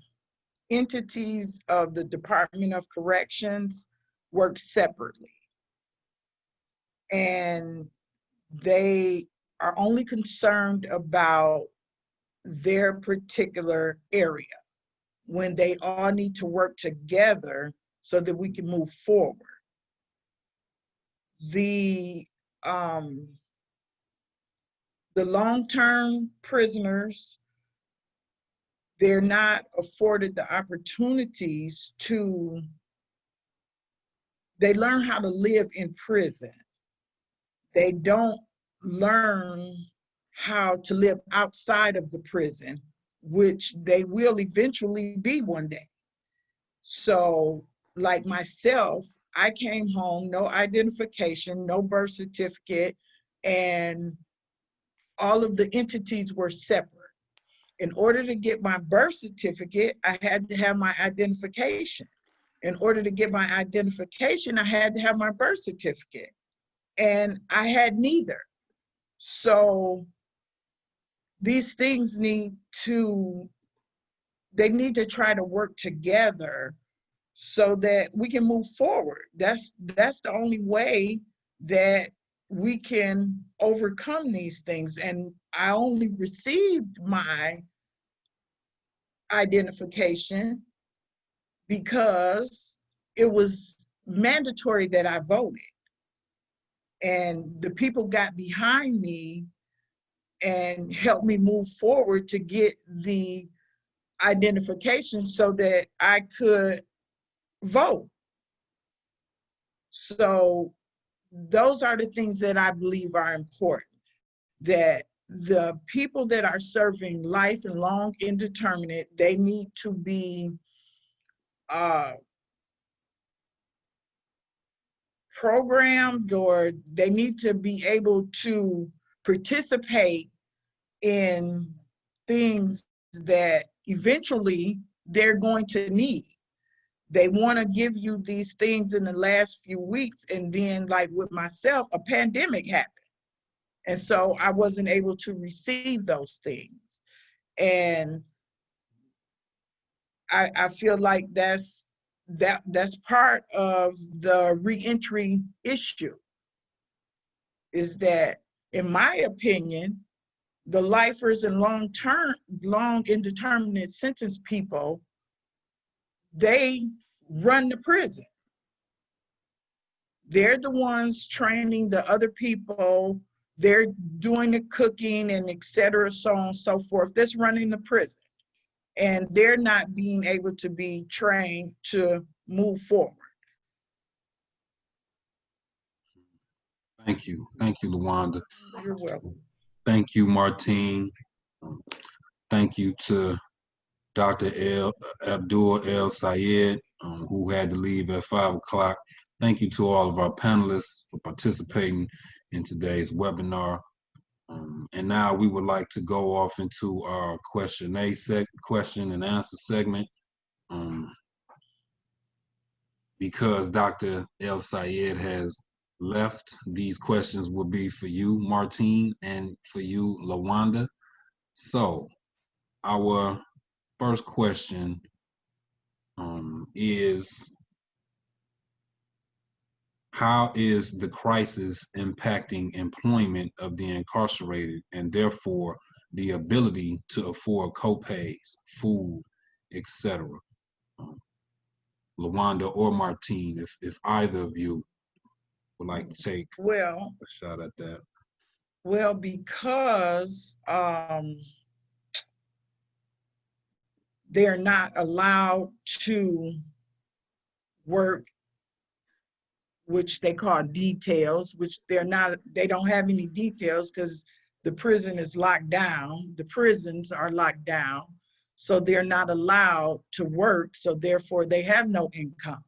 entities of the Department of Corrections work separately, and they are only concerned about their particular area, when they all need to work together so that we can move forward. The long-term prisoners, they're not afforded the opportunities to, they learn how to live in prison. They don't learn how to live outside of the prison, which they will eventually be one day. So like myself, I came home, no identification, no birth certificate, and all of the entities were separate. In order to get my birth certificate, I had to have my identification. In order to get my identification, I had to have my birth certificate. And I had neither. So these things need to try to work together so that we can move forward. That's the only way that we can overcome these things. And I only received my identification because it was mandatory that I voted. And the people got behind me and helped me move forward to get the identification so that I could vote. So those are the things that I believe are important, that the people that are serving life and long indeterminate, they need to be programmed, or they need to be able to participate in things that eventually they're going to need. They want to give you these things in the last few weeks, and then, like with myself, a pandemic happened. And so I wasn't able to receive those things. And I feel like that's part of the reentry issue, is that, in my opinion, the lifers and long indeterminate sentence people, they run the prison. They're the ones training the other people. They're doing the cooking and et cetera, so on and so forth. That's running the prison. And they're not being able to be trained to move forward. Thank you, LaWanda. You're welcome. Thank you, Martine. Thank you to Dr. Abdul El Sayed, who had to leave at 5 o'clock. Thank you to all of our panelists for participating in today's webinar. And now we would like to go off into our question and answer segment. Because Dr. El Sayed has left, these questions will be for you, Martine, and for you, LaWanda. So our first question is, how is the crisis impacting employment of the incarcerated, and therefore the ability to afford co-pays, food, etc.? LaWanda or Martine, if either of you would like to take a shot at that. Well, because they're not allowed to work, which they call details, which they don't have any details because the prison is locked down. The prisons are locked down. So they're not allowed to work. So therefore they have no income,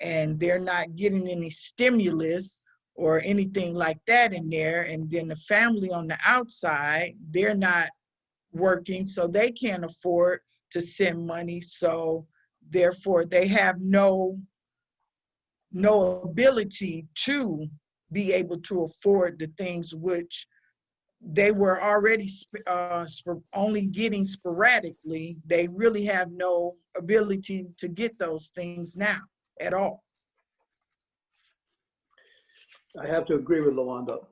and they're not getting any stimulus or anything like that in there. And then the family on the outside, they're not working, so they can't afford to send money. So therefore they have no ability to be able to afford the things which they were already only getting sporadically. They really have no ability to get those things now at all. I have to agree with Lawanda.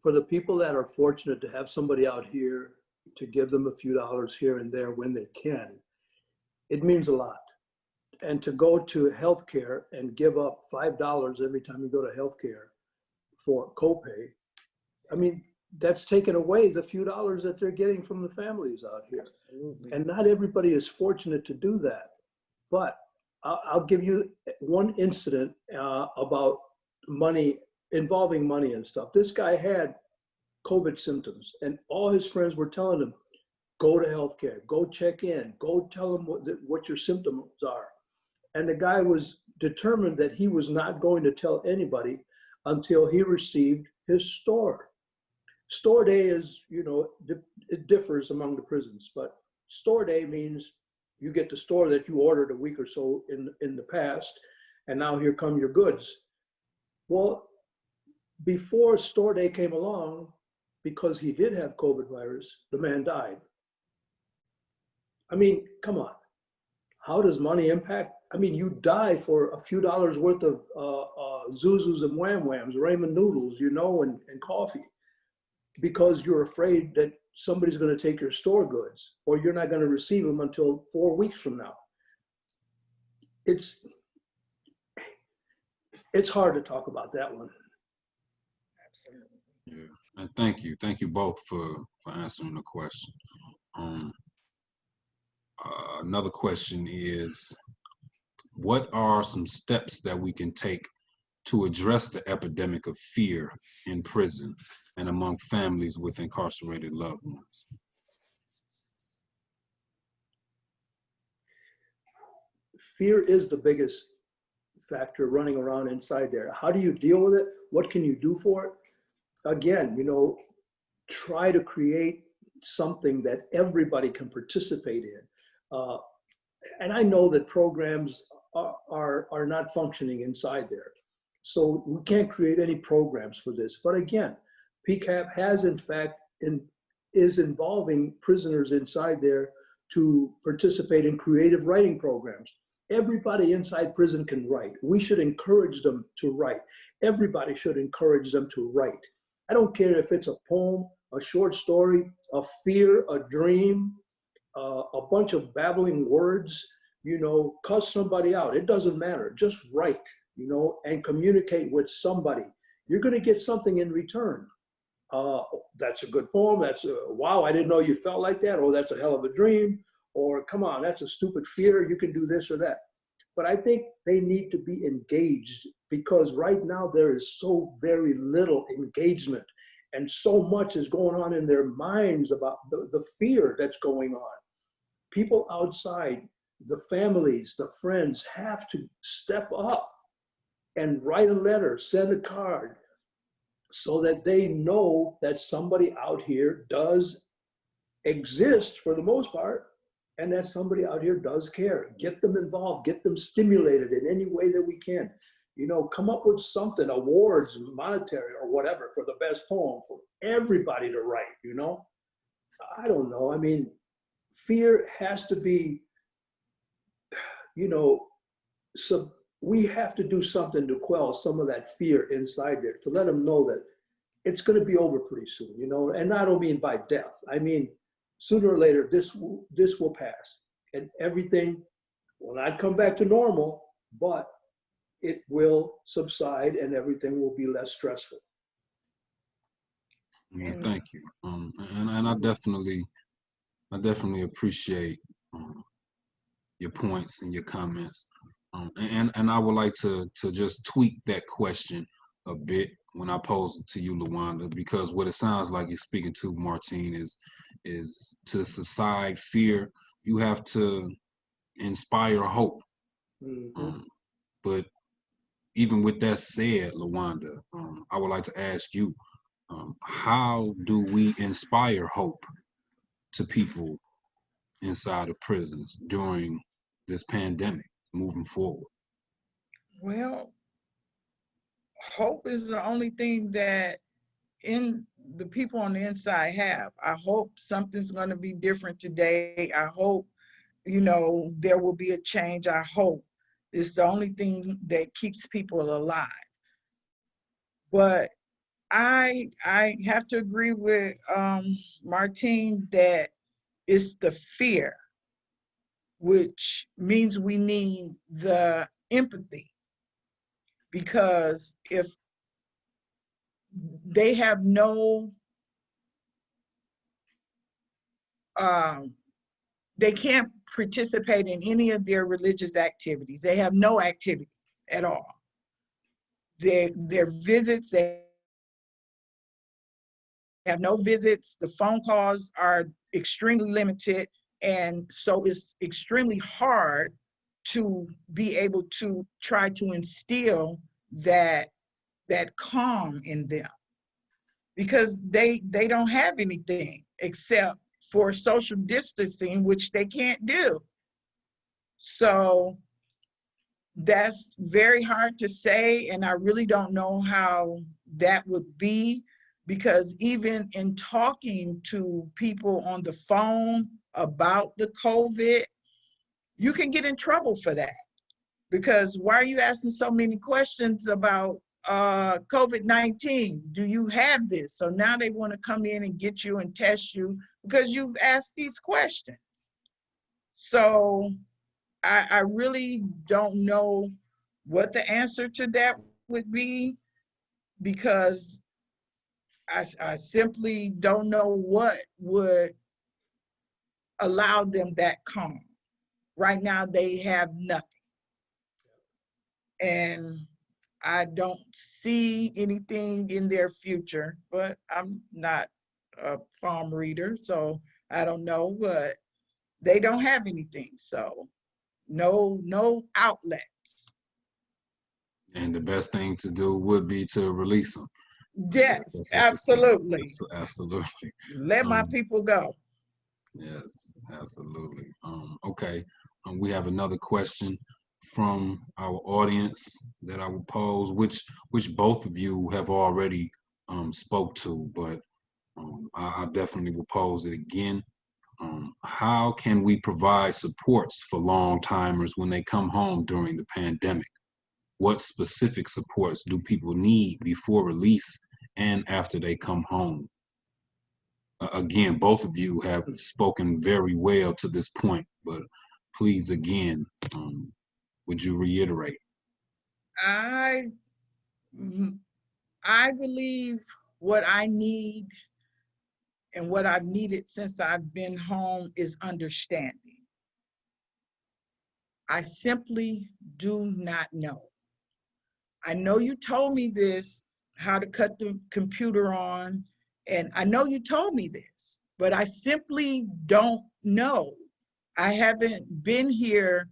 For the people that are fortunate to have somebody out here to give them a few dollars here and there when they can, it means a lot. And to go to healthcare and give up $5 every time you go to healthcare for copay, I mean, that's taken away the few dollars that they're getting from the families out here. Absolutely. And not everybody is fortunate to do that. But I'll give you one incident about money, involving money and stuff. This guy had COVID symptoms, and all his friends were telling him, go to healthcare, go check in, go tell them what your symptoms are. And the guy was determined that he was not going to tell anybody until he received his store. Store day is, you know, it differs among the prisons, but store day means you get the store that you ordered a week or so in the past, and now here come your goods. Well, before store day came along, because he did have COVID virus, the man died. I mean, come on. How does money impact? I mean, you die for a few dollars worth of Zuzus and Wham Whams, ramen noodles, you know, and coffee, because you're afraid that somebody's going to take your store goods, or you're not going to receive them until 4 weeks from now. It's hard to talk about that one. Absolutely. Yeah, and thank you both for answering the question. Another question is, what are some steps that we can take to address the epidemic of fear in prison and among families with incarcerated loved ones? Fear is the biggest factor running around inside there. How do you deal with it? What can you do for it? Again, you know, try to create something that everybody can participate in. And I know that programs are not functioning inside there. So we can't create any programs for this. But again, PCAP has in fact is involving prisoners inside there to participate in creative writing programs. Everybody inside prison can write. We should encourage them to write. Everybody should encourage them to write. I don't care if it's a poem, a short story, a fear, a dream, a bunch of babbling words, you know, cuss somebody out. It doesn't matter. Just write, you know, and communicate with somebody. You're going to get something in return. That's a good poem. That's wow, I didn't know you felt like that. Or that's a hell of a dream. Or come on, that's a stupid fear. You can do this or that. But I think they need to be engaged, because right now there is so very little engagement, and so much is going on in their minds about the fear that's going on. People outside, the families, the friends have to step up and write a letter, send a card, so that they know that somebody out here does exist for the most part, and that somebody out here does care. Get them involved, get them stimulated in any way that we can. You know, come up with something, awards, monetary or whatever, for the best poem for everybody to write, you know? I don't know. I mean, fear has to be, you know, so we have to do something to quell some of that fear inside there, to let them know that it's going to be over pretty soon, you know? And I don't mean by death. I mean, sooner or later, this will pass, and everything will not come back to normal, but it will subside and everything will be less stressful. Yeah, thank you. And I definitely appreciate your points and your comments. And I would like to just tweak that question a bit when I pose it to you, Lawanda, because what it sounds like you're speaking to, Martine, is to subside fear, you have to inspire hope. But even with that said, Lawanda, I would like to ask you, how do we inspire hope to people inside of prisons during this pandemic moving forward? Well, hope is the only thing that the people on the inside have. I hope something's going to be different today. I hope, there will be a change. I hope. It's the only thing that keeps people alive. But I have to agree with Martine that it's the fear, which means we need the empathy, because if they have no, they can't participate in any of their religious activities. They have no activities at all. Their visits, they have no visits. The phone calls are extremely limited. And so it's extremely hard to be able to try to instill that calm in them, because they don't have anything except for social distancing, which they can't do. So that's very hard to say, and I really don't know how that would be, because even in talking to people on the phone about the COVID, you can get in trouble for that. Because why are you asking so many questions about COVID-19? Do you have this? So now they want to come in and get you and test you because you've asked these questions. So I really don't know what the answer to that would be, because I simply don't know what would allow them that calm. Right now they have nothing. And I don't see anything in their future, but I'm not a palm reader, so I don't know, but they don't have anything. So no outlets. And the best thing to do would be to release them. Yes, That's absolutely. Absolutely. Let my people go. Yes, absolutely. Okay, we have another question from our audience that I will pose, which both of you have already spoke to, but I definitely will pose it again. How can we provide supports for long timers when they come home during the pandemic? What specific supports do people need before release and after they come home? Again, both of you have spoken very well to this point, but please, again, would you reiterate? I believe what I need and what I've needed since I've been home is understanding. I simply do not know. I know you told me this, how to cut the computer on, and I know you told me this, but I simply don't know. I haven't been here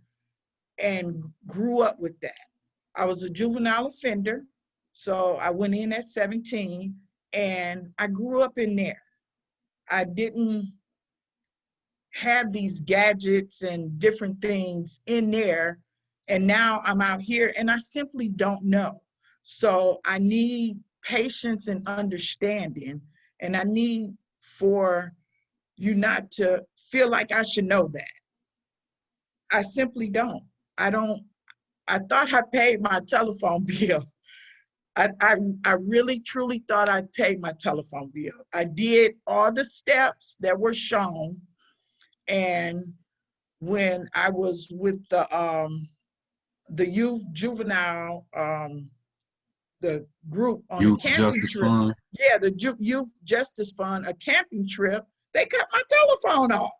and grew up with that. I was a juvenile offender, so I went in at 17, and I grew up in there. I didn't have these gadgets and different things in there, and now I'm out here and I simply don't know. So I need patience and understanding, and I need for you not to feel like I should know that. I simply don't. I thought I paid my telephone bill. I really truly thought I paid my telephone bill. I did all the steps that were shown. And when I was with the youth juvenile, the group on Youth a camping Justice trip. Fund? Yeah, the Youth Justice Fund, a camping trip, they cut my telephone off.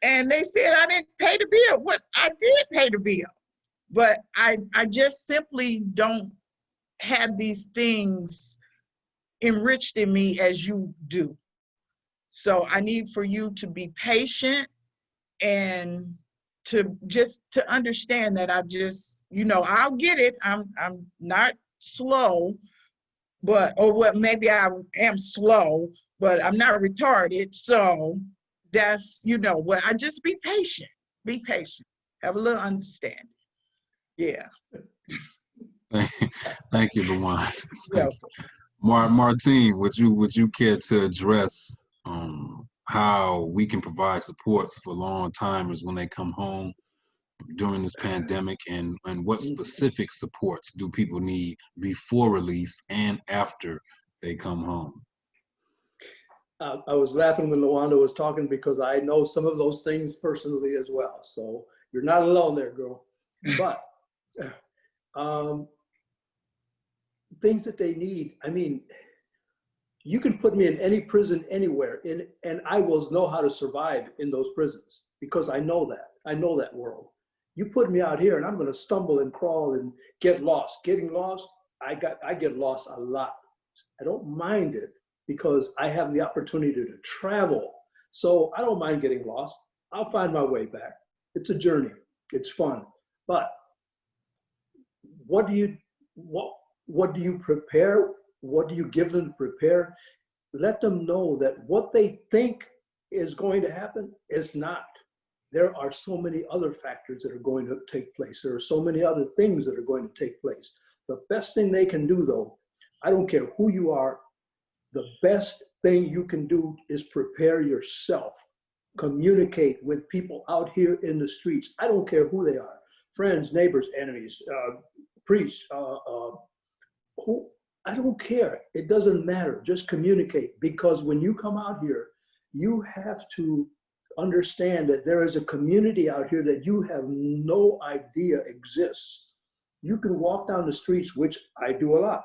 And they said I didn't pay the bill. What? I did pay the bill. But I just simply don't have these things enriched in me as you do. So I need for you to be patient and to understand that I just, I'll get it. I'm not slow, maybe I am slow, but I'm not retarded. So that's, I just be patient. Be patient. Have a little understanding. Yeah. Thank you, Lawan. Yeah. Martine, would you care to address how we can provide supports for long timers when they come home during this pandemic, and what specific supports do people need before release and after they come home? I was laughing when Lawanda was talking because I know some of those things personally as well. So you're not alone there, girl. But things that they need, I mean, you can put me in any prison anywhere and I will know how to survive in those prisons because I know that. I know that world. You put me out here and I'm going to stumble and crawl and get lost. Getting lost, I get lost a lot. I don't mind it because I have the opportunity to travel. So I don't mind getting lost. I'll find my way back. It's a journey. It's fun. But what do you prepare? What do you give them to prepare? Let them know that what they think is going to happen is not. There are so many other factors that are going to take place. There are so many other things that are going to take place. The best thing they can do, though, I don't care who you are, the best thing you can do is prepare yourself. Communicate with people out here in the streets. I don't care who they are, friends, neighbors, enemies, priests, who, I don't care. It doesn't matter. Just communicate, because when you come out here, you have to understand that there is a community out here that you have no idea exists. You can walk down the streets, which I do a lot.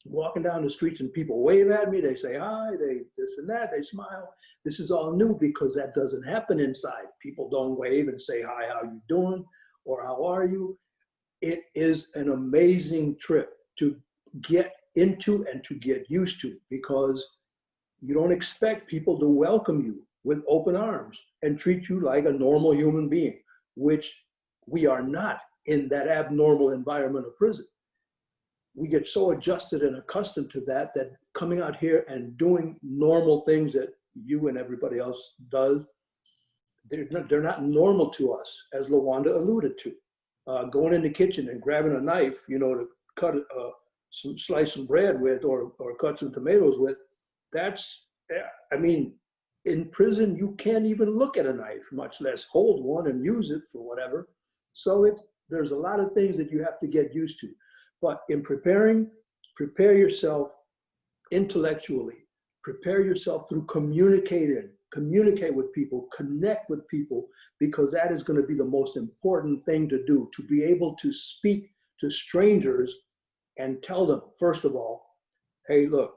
Walking down the streets and people wave at me, they say hi, they this and that, they smile. This is all new because that doesn't happen inside. People don't wave and say hi, how you doing, or how are you? It is an amazing trip to get into and to get used to, because you don't expect people to welcome you with open arms and treat you like a normal human being, which we are not in that abnormal environment of prison. We get so adjusted and accustomed to that, that coming out here and doing normal things that you and everybody else does, they're not normal to us, as Lawanda alluded to. Going in the kitchen and grabbing a knife, to cut slice some bread with, or cut some tomatoes with, that's, I mean, in prison, you can't even look at a knife, much less hold one and use it for whatever. So there's a lot of things that you have to get used to. But in prepare yourself intellectually, prepare yourself through communicating, communicate with people, connect with people, because that is going to be the most important thing to do, to be able to speak to strangers and tell them, first of all, hey, look,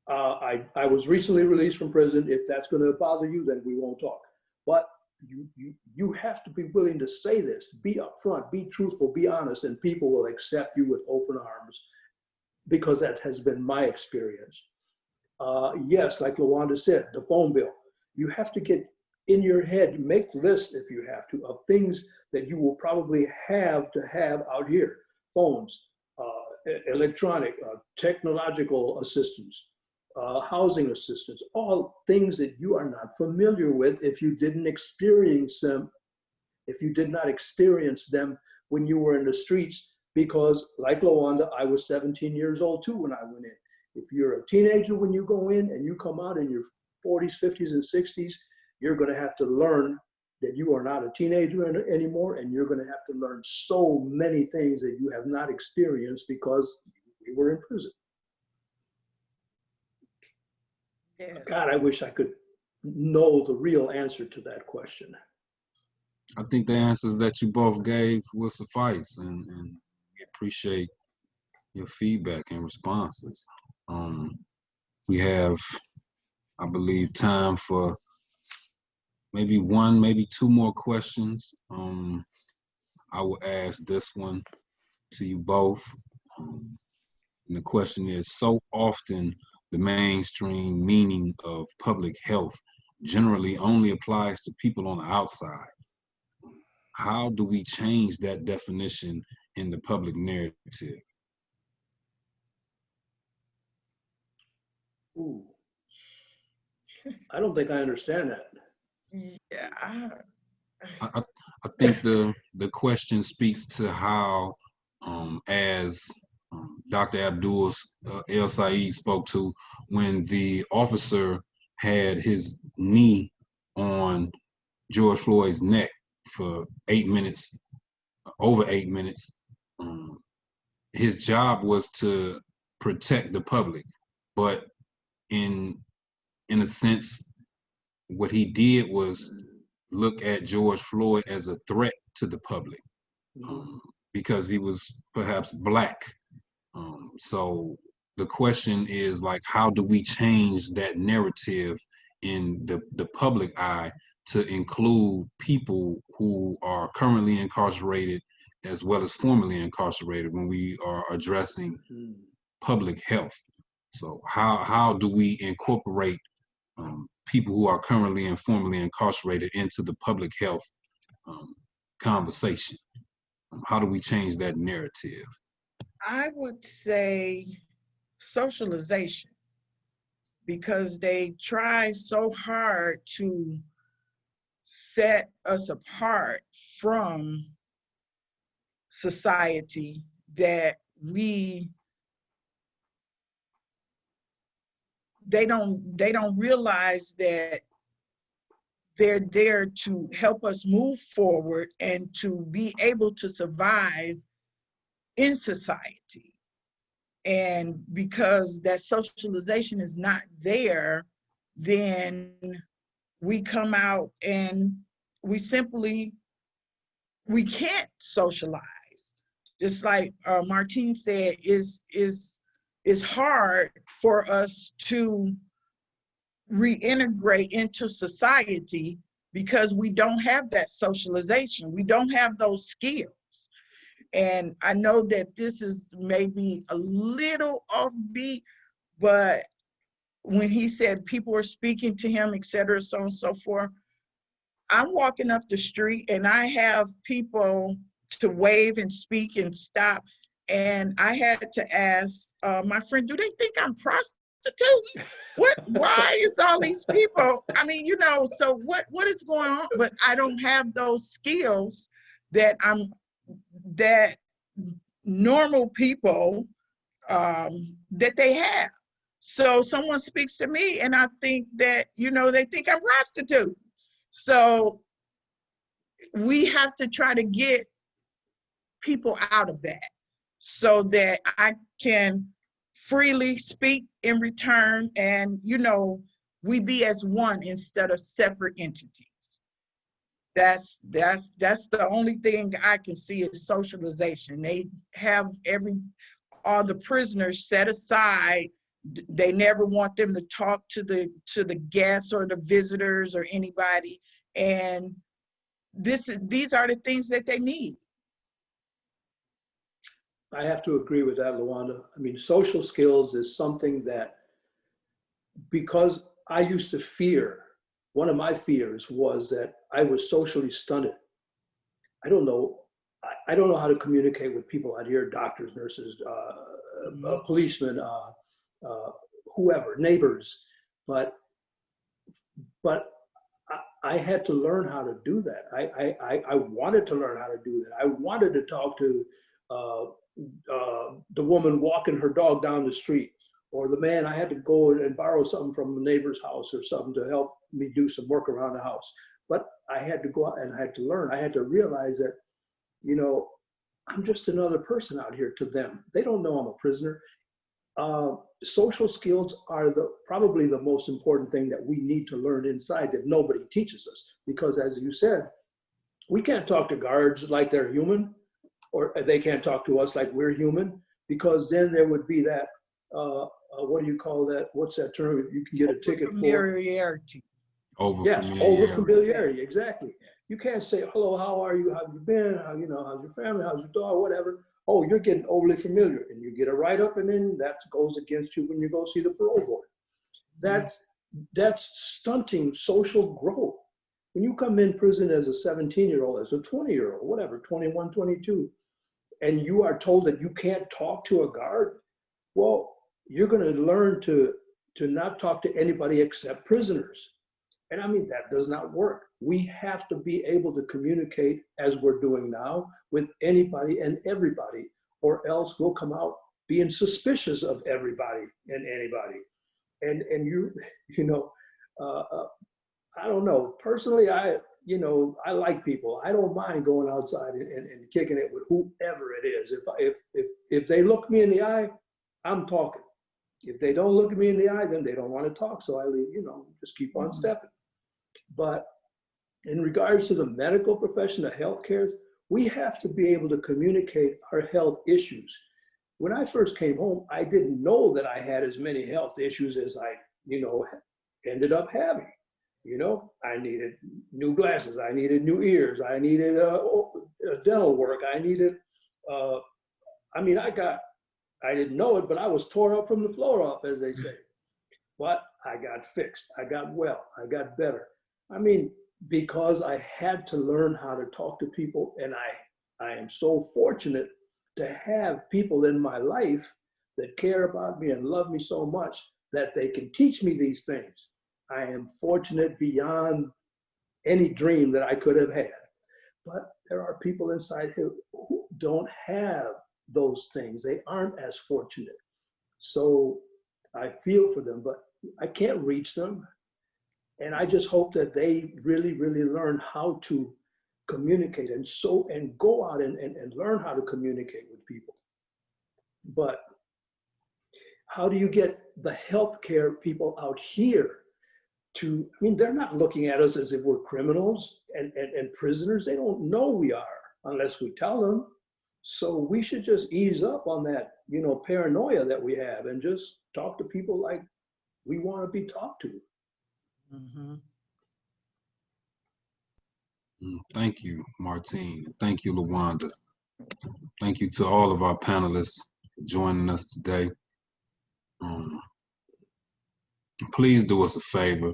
I was recently released from prison. If that's going to bother you, then we won't talk. But you have to be willing to say this, be upfront, be truthful, be honest, and people will accept you with open arms, because that has been my experience. Yes, like Lawanda said, the phone bill. You have to get in your head, make lists if you have to, of things that you will probably have to have out here. Phones, electronic, technological assistance, housing assistance, all things that you are not familiar with if you didn't experience them, if you did not experience them when you were in the streets. Because like Lawanda, I was 17 years old too when I went in. If you're a teenager when you go in and you come out in your 40s, 50s, and 60s, you're going to have to learn that you are not a teenager anymore, and you're going to have to learn so many things that you have not experienced because you were in prison. Yes. God, I wish I could know the real answer to that question. I think the answers that you both gave will suffice, and we appreciate your feedback and responses. We have, I believe, time for maybe one, maybe two more questions. I will ask this one to you both. And the question is, so often the mainstream meaning of public health generally only applies to people on the outside. How do we change that definition in the public narrative? Ooh. I don't think I understand that. Yeah. I think the question speaks to how, as Dr. Abdul El Said spoke to, when the officer had his knee on George Floyd's neck for 8 minutes, over 8 minutes, his job was to protect the public, but in a sense, what he did was look at George Floyd as a threat to the public, because he was perhaps Black. So the question is, like, how do we change that narrative in the public eye to include people who are currently incarcerated as well as formerly incarcerated when we are addressing public health? So how do we incorporate people who are currently and formerly incarcerated into the public health conversation? How do we change that narrative? I would say socialization, because they try so hard to set us apart from society that they don't realize that they're there to help us move forward and to be able to survive in society. And because that socialization is not there, then we come out and we can't socialize. Just like Martine said, it's hard for us to reintegrate into society because we don't have that socialization. We don't have those skills. And I know that this is maybe a little offbeat, but when he said people are speaking to him, et cetera, so on and so forth, I'm walking up the street and I have people to wave and speak and stop. And I had to ask my friend, do they think I'm prostituting? Why is all these people? I mean, so what is going on? But I don't have those skills that normal people that they have. So someone speaks to me and I think that, they think I'm prostitute. So we have to try to get people out of that so that I can freely speak in return, and we be as one instead of separate entities. That's the only thing I can see is socialization. They have all the prisoners set aside. They never want them to talk to the guests or the visitors or anybody. And these are the things that they need. I have to agree with that, Luanda. I mean, social skills is something that, because I used to fear, one of my fears was that I was socially stunted. I don't know how to communicate with people out here, doctors, nurses, policemen, whoever, neighbors, but I had to learn how to do that. I wanted to learn how to do that. I wanted to talk to the woman walking her dog down the street, or the man. I had to go and borrow something from a neighbor's house or something to help me do some work around the house. But I had to go out and I had to learn. I had to realize that, I'm just another person out here to them. They don't know I'm a prisoner. Social skills are probably the most important thing that we need to learn inside, that nobody teaches us. Because as you said, we can't talk to guards like they're human, or they can't talk to us like we're human, because then there would be that, what do you call that? What's that term you can get a ticket for? Familiarity. Yes, Over-familiarity. over familiarity, exactly. You can't say, hello, how are you? How have you been? How, you know, how's your family? How's your dog? Whatever. Oh, you're getting overly familiar, and you get a write-up, and then that goes against you when you go see the parole board. That's stunting social growth. When you come in prison as a 17-year-old, as a 20-year-old, whatever, 21, 22, and you are told that you can't talk to a guard, well, you're going to learn to not talk to anybody except prisoners. And I mean, that does not work. We have to be able to communicate, as we're doing now, with anybody and everybody, or else we'll come out being suspicious of everybody and anybody. And you know, I don't know. Personally, I like people. I don't mind going outside and kicking it with whoever it is. If they look me in the eye, I'm talking. If they don't look at me in the eye, then they don't want to talk. So I leave, just keep on stepping. But in regards to the medical profession, the healthcare, we have to be able to communicate our health issues. When I first came home, I didn't know that I had as many health issues as I, ended up having. I needed new glasses. I needed new ears. I needed dental work. I needed, I didn't know it, but I was tore up from the floor up, as they say. But I got fixed. I got well. I got better. Because I had to learn how to talk to people, and I am so fortunate to have people in my life that care about me and love me so much that they can teach me these things. I am fortunate beyond any dream that I could have had. But there are people inside here who don't have those things. They aren't as fortunate. So I feel for them, but I can't reach them. And I just hope that they really, really learn how to communicate and go out and learn how to communicate with people. But how do you get the healthcare people out here to, they're not looking at us as if we're criminals and prisoners. They don't know we are unless we tell them. So we should just ease up on that, paranoia that we have and just talk to people like we want to be talked to. Mm-hmm. Thank you, Martine. Thank you, LaWanda. Thank you to all of our panelists for joining us today. Please do us a favor,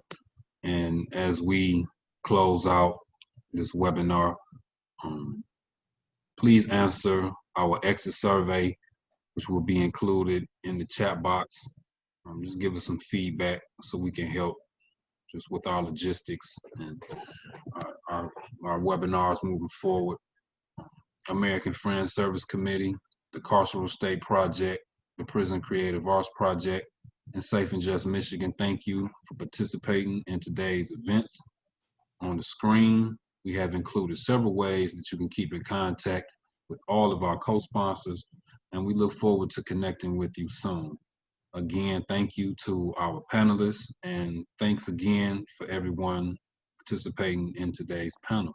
and as we close out this webinar, please answer our exit survey, which will be included in the chat box. Just give us some feedback so we can help just with our logistics and our webinars moving forward. American Friends Service Committee, the Carceral State Project, the Prison Creative Arts Project, and Safe and Just Michigan, thank you for participating in today's events. On the screen, we have included several ways that you can keep in contact with all of our co-sponsors, and we look forward to connecting with you soon. Again, thank you to our panelists, and thanks again for everyone participating in today's panel.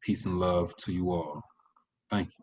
Peace and love to you all. Thank you.